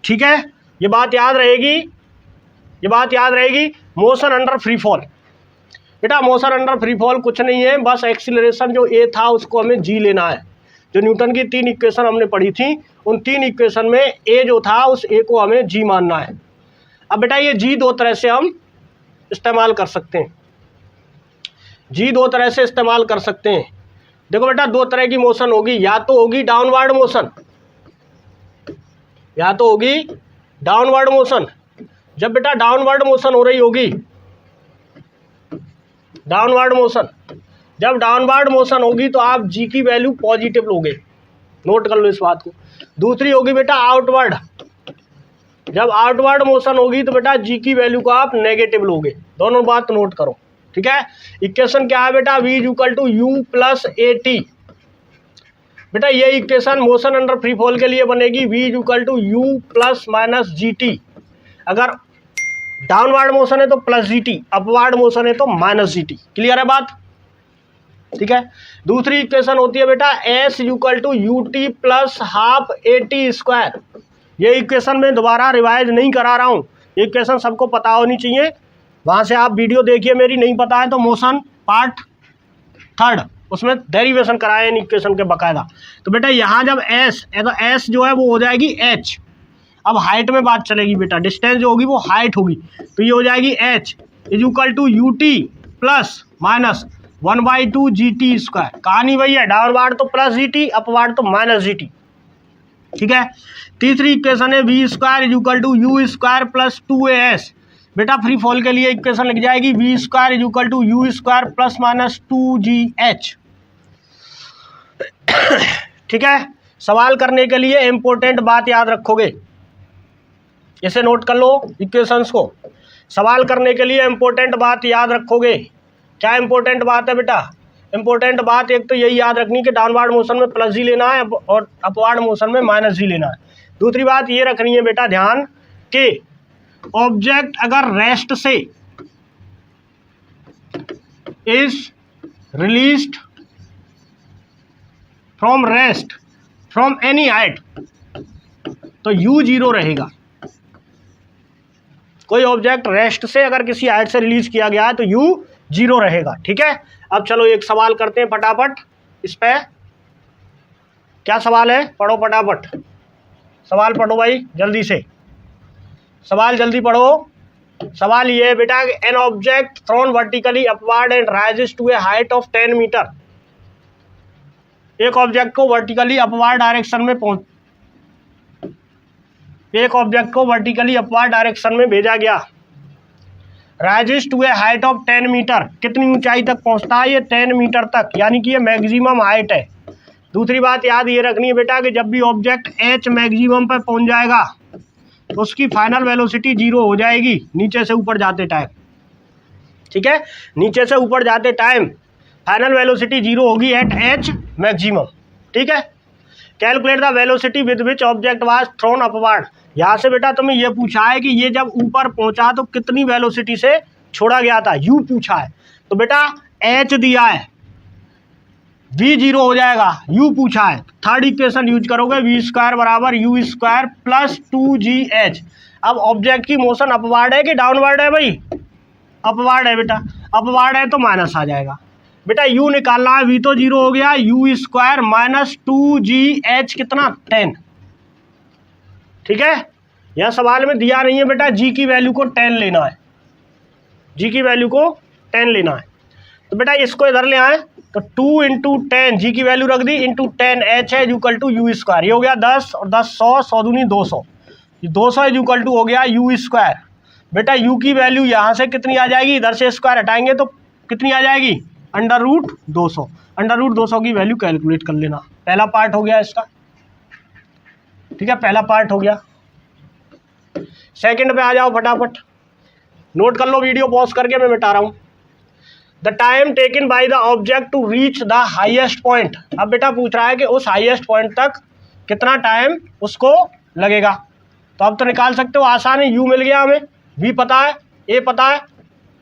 ठीक है, ये बात याद रहेगी, ये बात याद रहेगी। मोशन अंडर फ्री फॉल, बेटा मोशन अंडर फ्री फॉल कुछ नहीं है, बस एक्सीलरेशन जो ए था उसको हमें जी लेना है। जो न्यूटन की 3 इक्वेशन हमने पढ़ी थी, उन 3 इक्वेशन में ए जो था उस ए को हमें जी मानना है। अब बेटा ये जी दो तरह से हम इस्तेमाल कर सकते हैं, जी दो तरह से इस्तेमाल कर सकते हैं। देखो बेटा दो तरह की मोशन होगी, या तो होगी डाउनवर्ड मोशन, या तो होगी डाउनवर्ड मोशन। जब बेटा डाउनवर्ड मोशन हो रही होगी, डाउनवर्ड मोशन, जब डाउनवर्ड मोशन होगी तो आप जी की वैल्यू पॉजिटिव लोगे, नोट कर लो इस बात को। दूसरी होगी बेटा आउटवर्ड, जब आउटवर्ड मोशन होगी तो बेटा जी की वैल्यू को आप नेगेटिव लोगे। दोनों बात नोट करो। ठीक है, इक्वेशन क्या है बेटा? V = U + AT। बेटा ये equation motion under free fall के लिए बनेगी, V = U ± GT। अगर डाउनवर्ड मोशन है तो प्लस GT, अपवर्ड मोशन है तो माइनस GT। क्लियर है बात? ठीक है, दूसरी इक्वेशन होती है बेटा S = UT + ½ AT²। ये इक्वेशन में दोबारा रिवाइज नहीं करा रहा हूँ, इक्वेशन सबको पता होनी चाहिए। वहाँ से आप वीडियो देखिए, मेरी नहीं पता है तो मोशन पार्ट 3 उसमें डेरिवेशन कराए इन इक्वेशन के बकायदा। तो बेटा यहाँ जब S है तो S जो है वो हो जाएगी H। अब हाइट में बात चलेगी बेटा, डिस्टेंस जो होगी वो हाइट होगी, तो ये हो जाएगी H = UT ± 1/2 GT²। कहानी वही है, डाउनवर्ड तो प्लस GT, अपवर्ड तो माइनस GT। ठीक है, तीसरी इक्वेशन है V² = U² + 2AS। बेटा फ्री फॉल के लिए इक्वेशन लिख जाएगी V² = U² ± 2GH। ठीक है, सवाल करने के लिए इंपॉर्टेंट बात याद रखोगे, इसे नोट कर लो इक्वेशंस को। सवाल करने के लिए इंपॉर्टेंट बात याद रखोगे। क्या इंपॉर्टेंट बात है बेटा? इंपॉर्टेंट बात एक तो यही याद रखनी कि डाउनवर्ड मोशन में प्लस जी लेना है और अपवर्ड मोशन में माइनस जी लेना है। दूसरी बात ये रखनी है बेटा ध्यान कि ऑब्जेक्ट अगर रेस्ट से is released from rest from any height तो U 0 रहेगा। कोई ऑब्जेक्ट रेस्ट से अगर किसी हाइट से रिलीज किया गया है तो U 0 रहेगा। ठीक है, अब चलो एक सवाल करते हैं फटाफट इस पे। क्या सवाल है? पढ़ो फटाफट, सवाल पढ़ो भाई जल्दी से, सवाल जल्दी पढ़ो। सवाल ये है बेटा, an object thrown vertically upward and rises to a height of 10 metre. एक ऑब्जेक्ट को वर्टिकली अपवर्ड डायरेक्शन में एक ऑब्जेक्ट को वर्टिकली अपवर्ड डायरेक्शन में भेजा गया rises to a height of 10 metre, कितनी ऊंचाई तक पहुंचता है ये 10 मीटर तक, यानी कि ये मैक्सिमम हाइट है। दूसरी बात याद ये रखनी है बेटा कि जब भी ऑब्जेक्ट एच मैक्सिमम पर पहुंच जाएगा तो उसकी फाइनल वेलोसिटी 0 हो जाएगी नीचे से ऊपर जाते टाइम। ठीक है, नीचे से ऊपर जाते टाइम फाइनल वेलोसिटी 0 होगी एट एच मैक्सिमम। ठीक है, calculate the velocity with which object was thrown upward. यहाँ से बेटा तुम्हें ये पूछा है कि ये जब ऊपर पहुंचा तो कितनी वेलोसिटी से छोड़ा गया था, यू पूछा है। तो बेटा एच दिया है, v 0 हो जाएगा, u पूछा है, थर्ड इक्वेशन यूज करोगे v स्क्वायर बराबर u स्क्वायर प्लस 2gh। अब ऑब्जेक्ट की मोशन अपवार्ड है कि डाउनवर्ड है भाई, अपवार्ड है बेटा, अपवार्ड है तो माइनस आ जाएगा। बेटा u निकालना है, v तो 0 हो गया, u स्क्वायर माइनस 2gh कितना 10। ठीक है, यह सवाल में दिया नहीं है बेटा, g की वैल्यू को 10 लेना है, g की वैल्यू को 10 लेना है। तो बेटा इसको इधर ले आए तो 2 इंटू 10 जी की वैल्यू रख दी इंटू 10 एच है इक्वल टू यू स्क्वायर। ये हो गया 10 और 10 100, 100 दूनी 200, ये 200 इक्वल टू हो गया यू स्क्वायर। बेटा यू की वैल्यू यहाँ से कितनी आ जाएगी, इधर से स्क्वायर हटाएंगे तो कितनी आ जाएगी, अंडर रूट 200। अंडर रूट 200 की वैल्यू कैलकुलेट कर लेना। पहला पार्ट हो गया इसका। ठीक है, पहला पार्ट हो गया। सेकंड पे आ जाओ फटाफट, नोट कर लो, वीडियो पॉज करके मैं मिटा रहा हूँ। The time taken by the object to reach the highest point. अब बेटा पूछ रहा है कि उस हाईएस्ट पॉइंट तक कितना टाइम उसको लगेगा। तो अब तो निकाल सकते हो, आसान है, यू मिल गया हमें, वी पता है, ए पता है,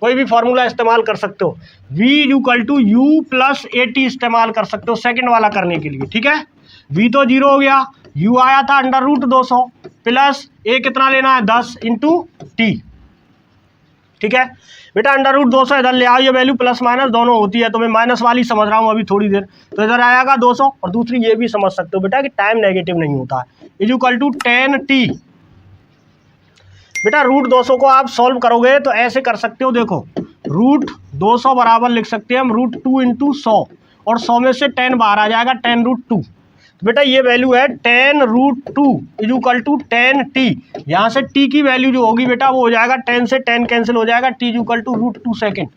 कोई भी फॉर्मूला इस्तेमाल कर सकते हो। V equal to U plus A T इस्तेमाल कर सकते हो सेकंड वाला करने के लिए। ठीक है, वी तो 0 हो गया, यू आया था अंडर रूट 200 प्लस ए कितना लेना है 10 इंटू टी। ठीक है बेटा, अंडर रूट 200 इधर ले आओ, ये वैल्यू प्लस माइनस दोनों होती है, तो मैं माइनस वाली समझ रहा हूँ अभी थोड़ी देर, तो इधर आएगा 200। और दूसरी ये भी समझ सकते हो बेटा कि टाइम नेगेटिव नहीं होता है, इक्वल टू 10t। बेटा रूट 200 को आप सॉल्व करोगे तो ऐसे कर सकते हो, देखो रूट 200 बराबर लिख सकते हैं हम रूट 2 इंटू 100, और 100 में से 10 बाहर आ जाएगा 10 रूट 2। तो बेटा ये वैल्यू है 10 रूट 2 इक्वल टू 10t। यहाँ से t की वैल्यू जो होगी बेटा वो हो जाएगा 10 से 10 कैंसिल हो जाएगा, t equal to root 2 second.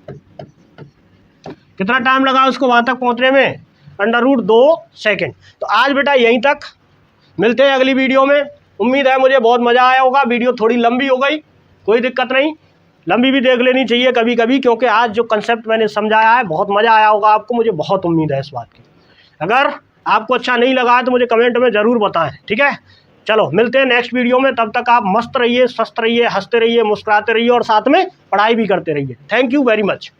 कितना टाइम लगा उसको वहाँ तक पहुँचने में, अंडर रूट 2 सेकेंड। तो आज बेटा यहीं तक, मिलते हैं अगली वीडियो में। उम्मीद है मुझे बहुत मज़ा आया होगा। वीडियो थोड़ी लंबी हो गई, कोई दिक्कत नहीं, लंबी भी देख लेनी चाहिए कभी कभी, क्योंकि आज जो कंसेप्ट मैंने समझाया है बहुत मज़ा आया होगा आपको, मुझे बहुत उम्मीद है इस बात की। अगर आपको अच्छा नहीं लगा तो मुझे कमेंट में ज़रूर बताएं। ठीक है, चलो मिलते हैं नेक्स्ट वीडियो में, तब तक आप मस्त रहिए, स्वस्थ रहिए, हंसते रहिए, मुस्कुराते रहिए और साथ में पढ़ाई भी करते रहिए। Thank you very much.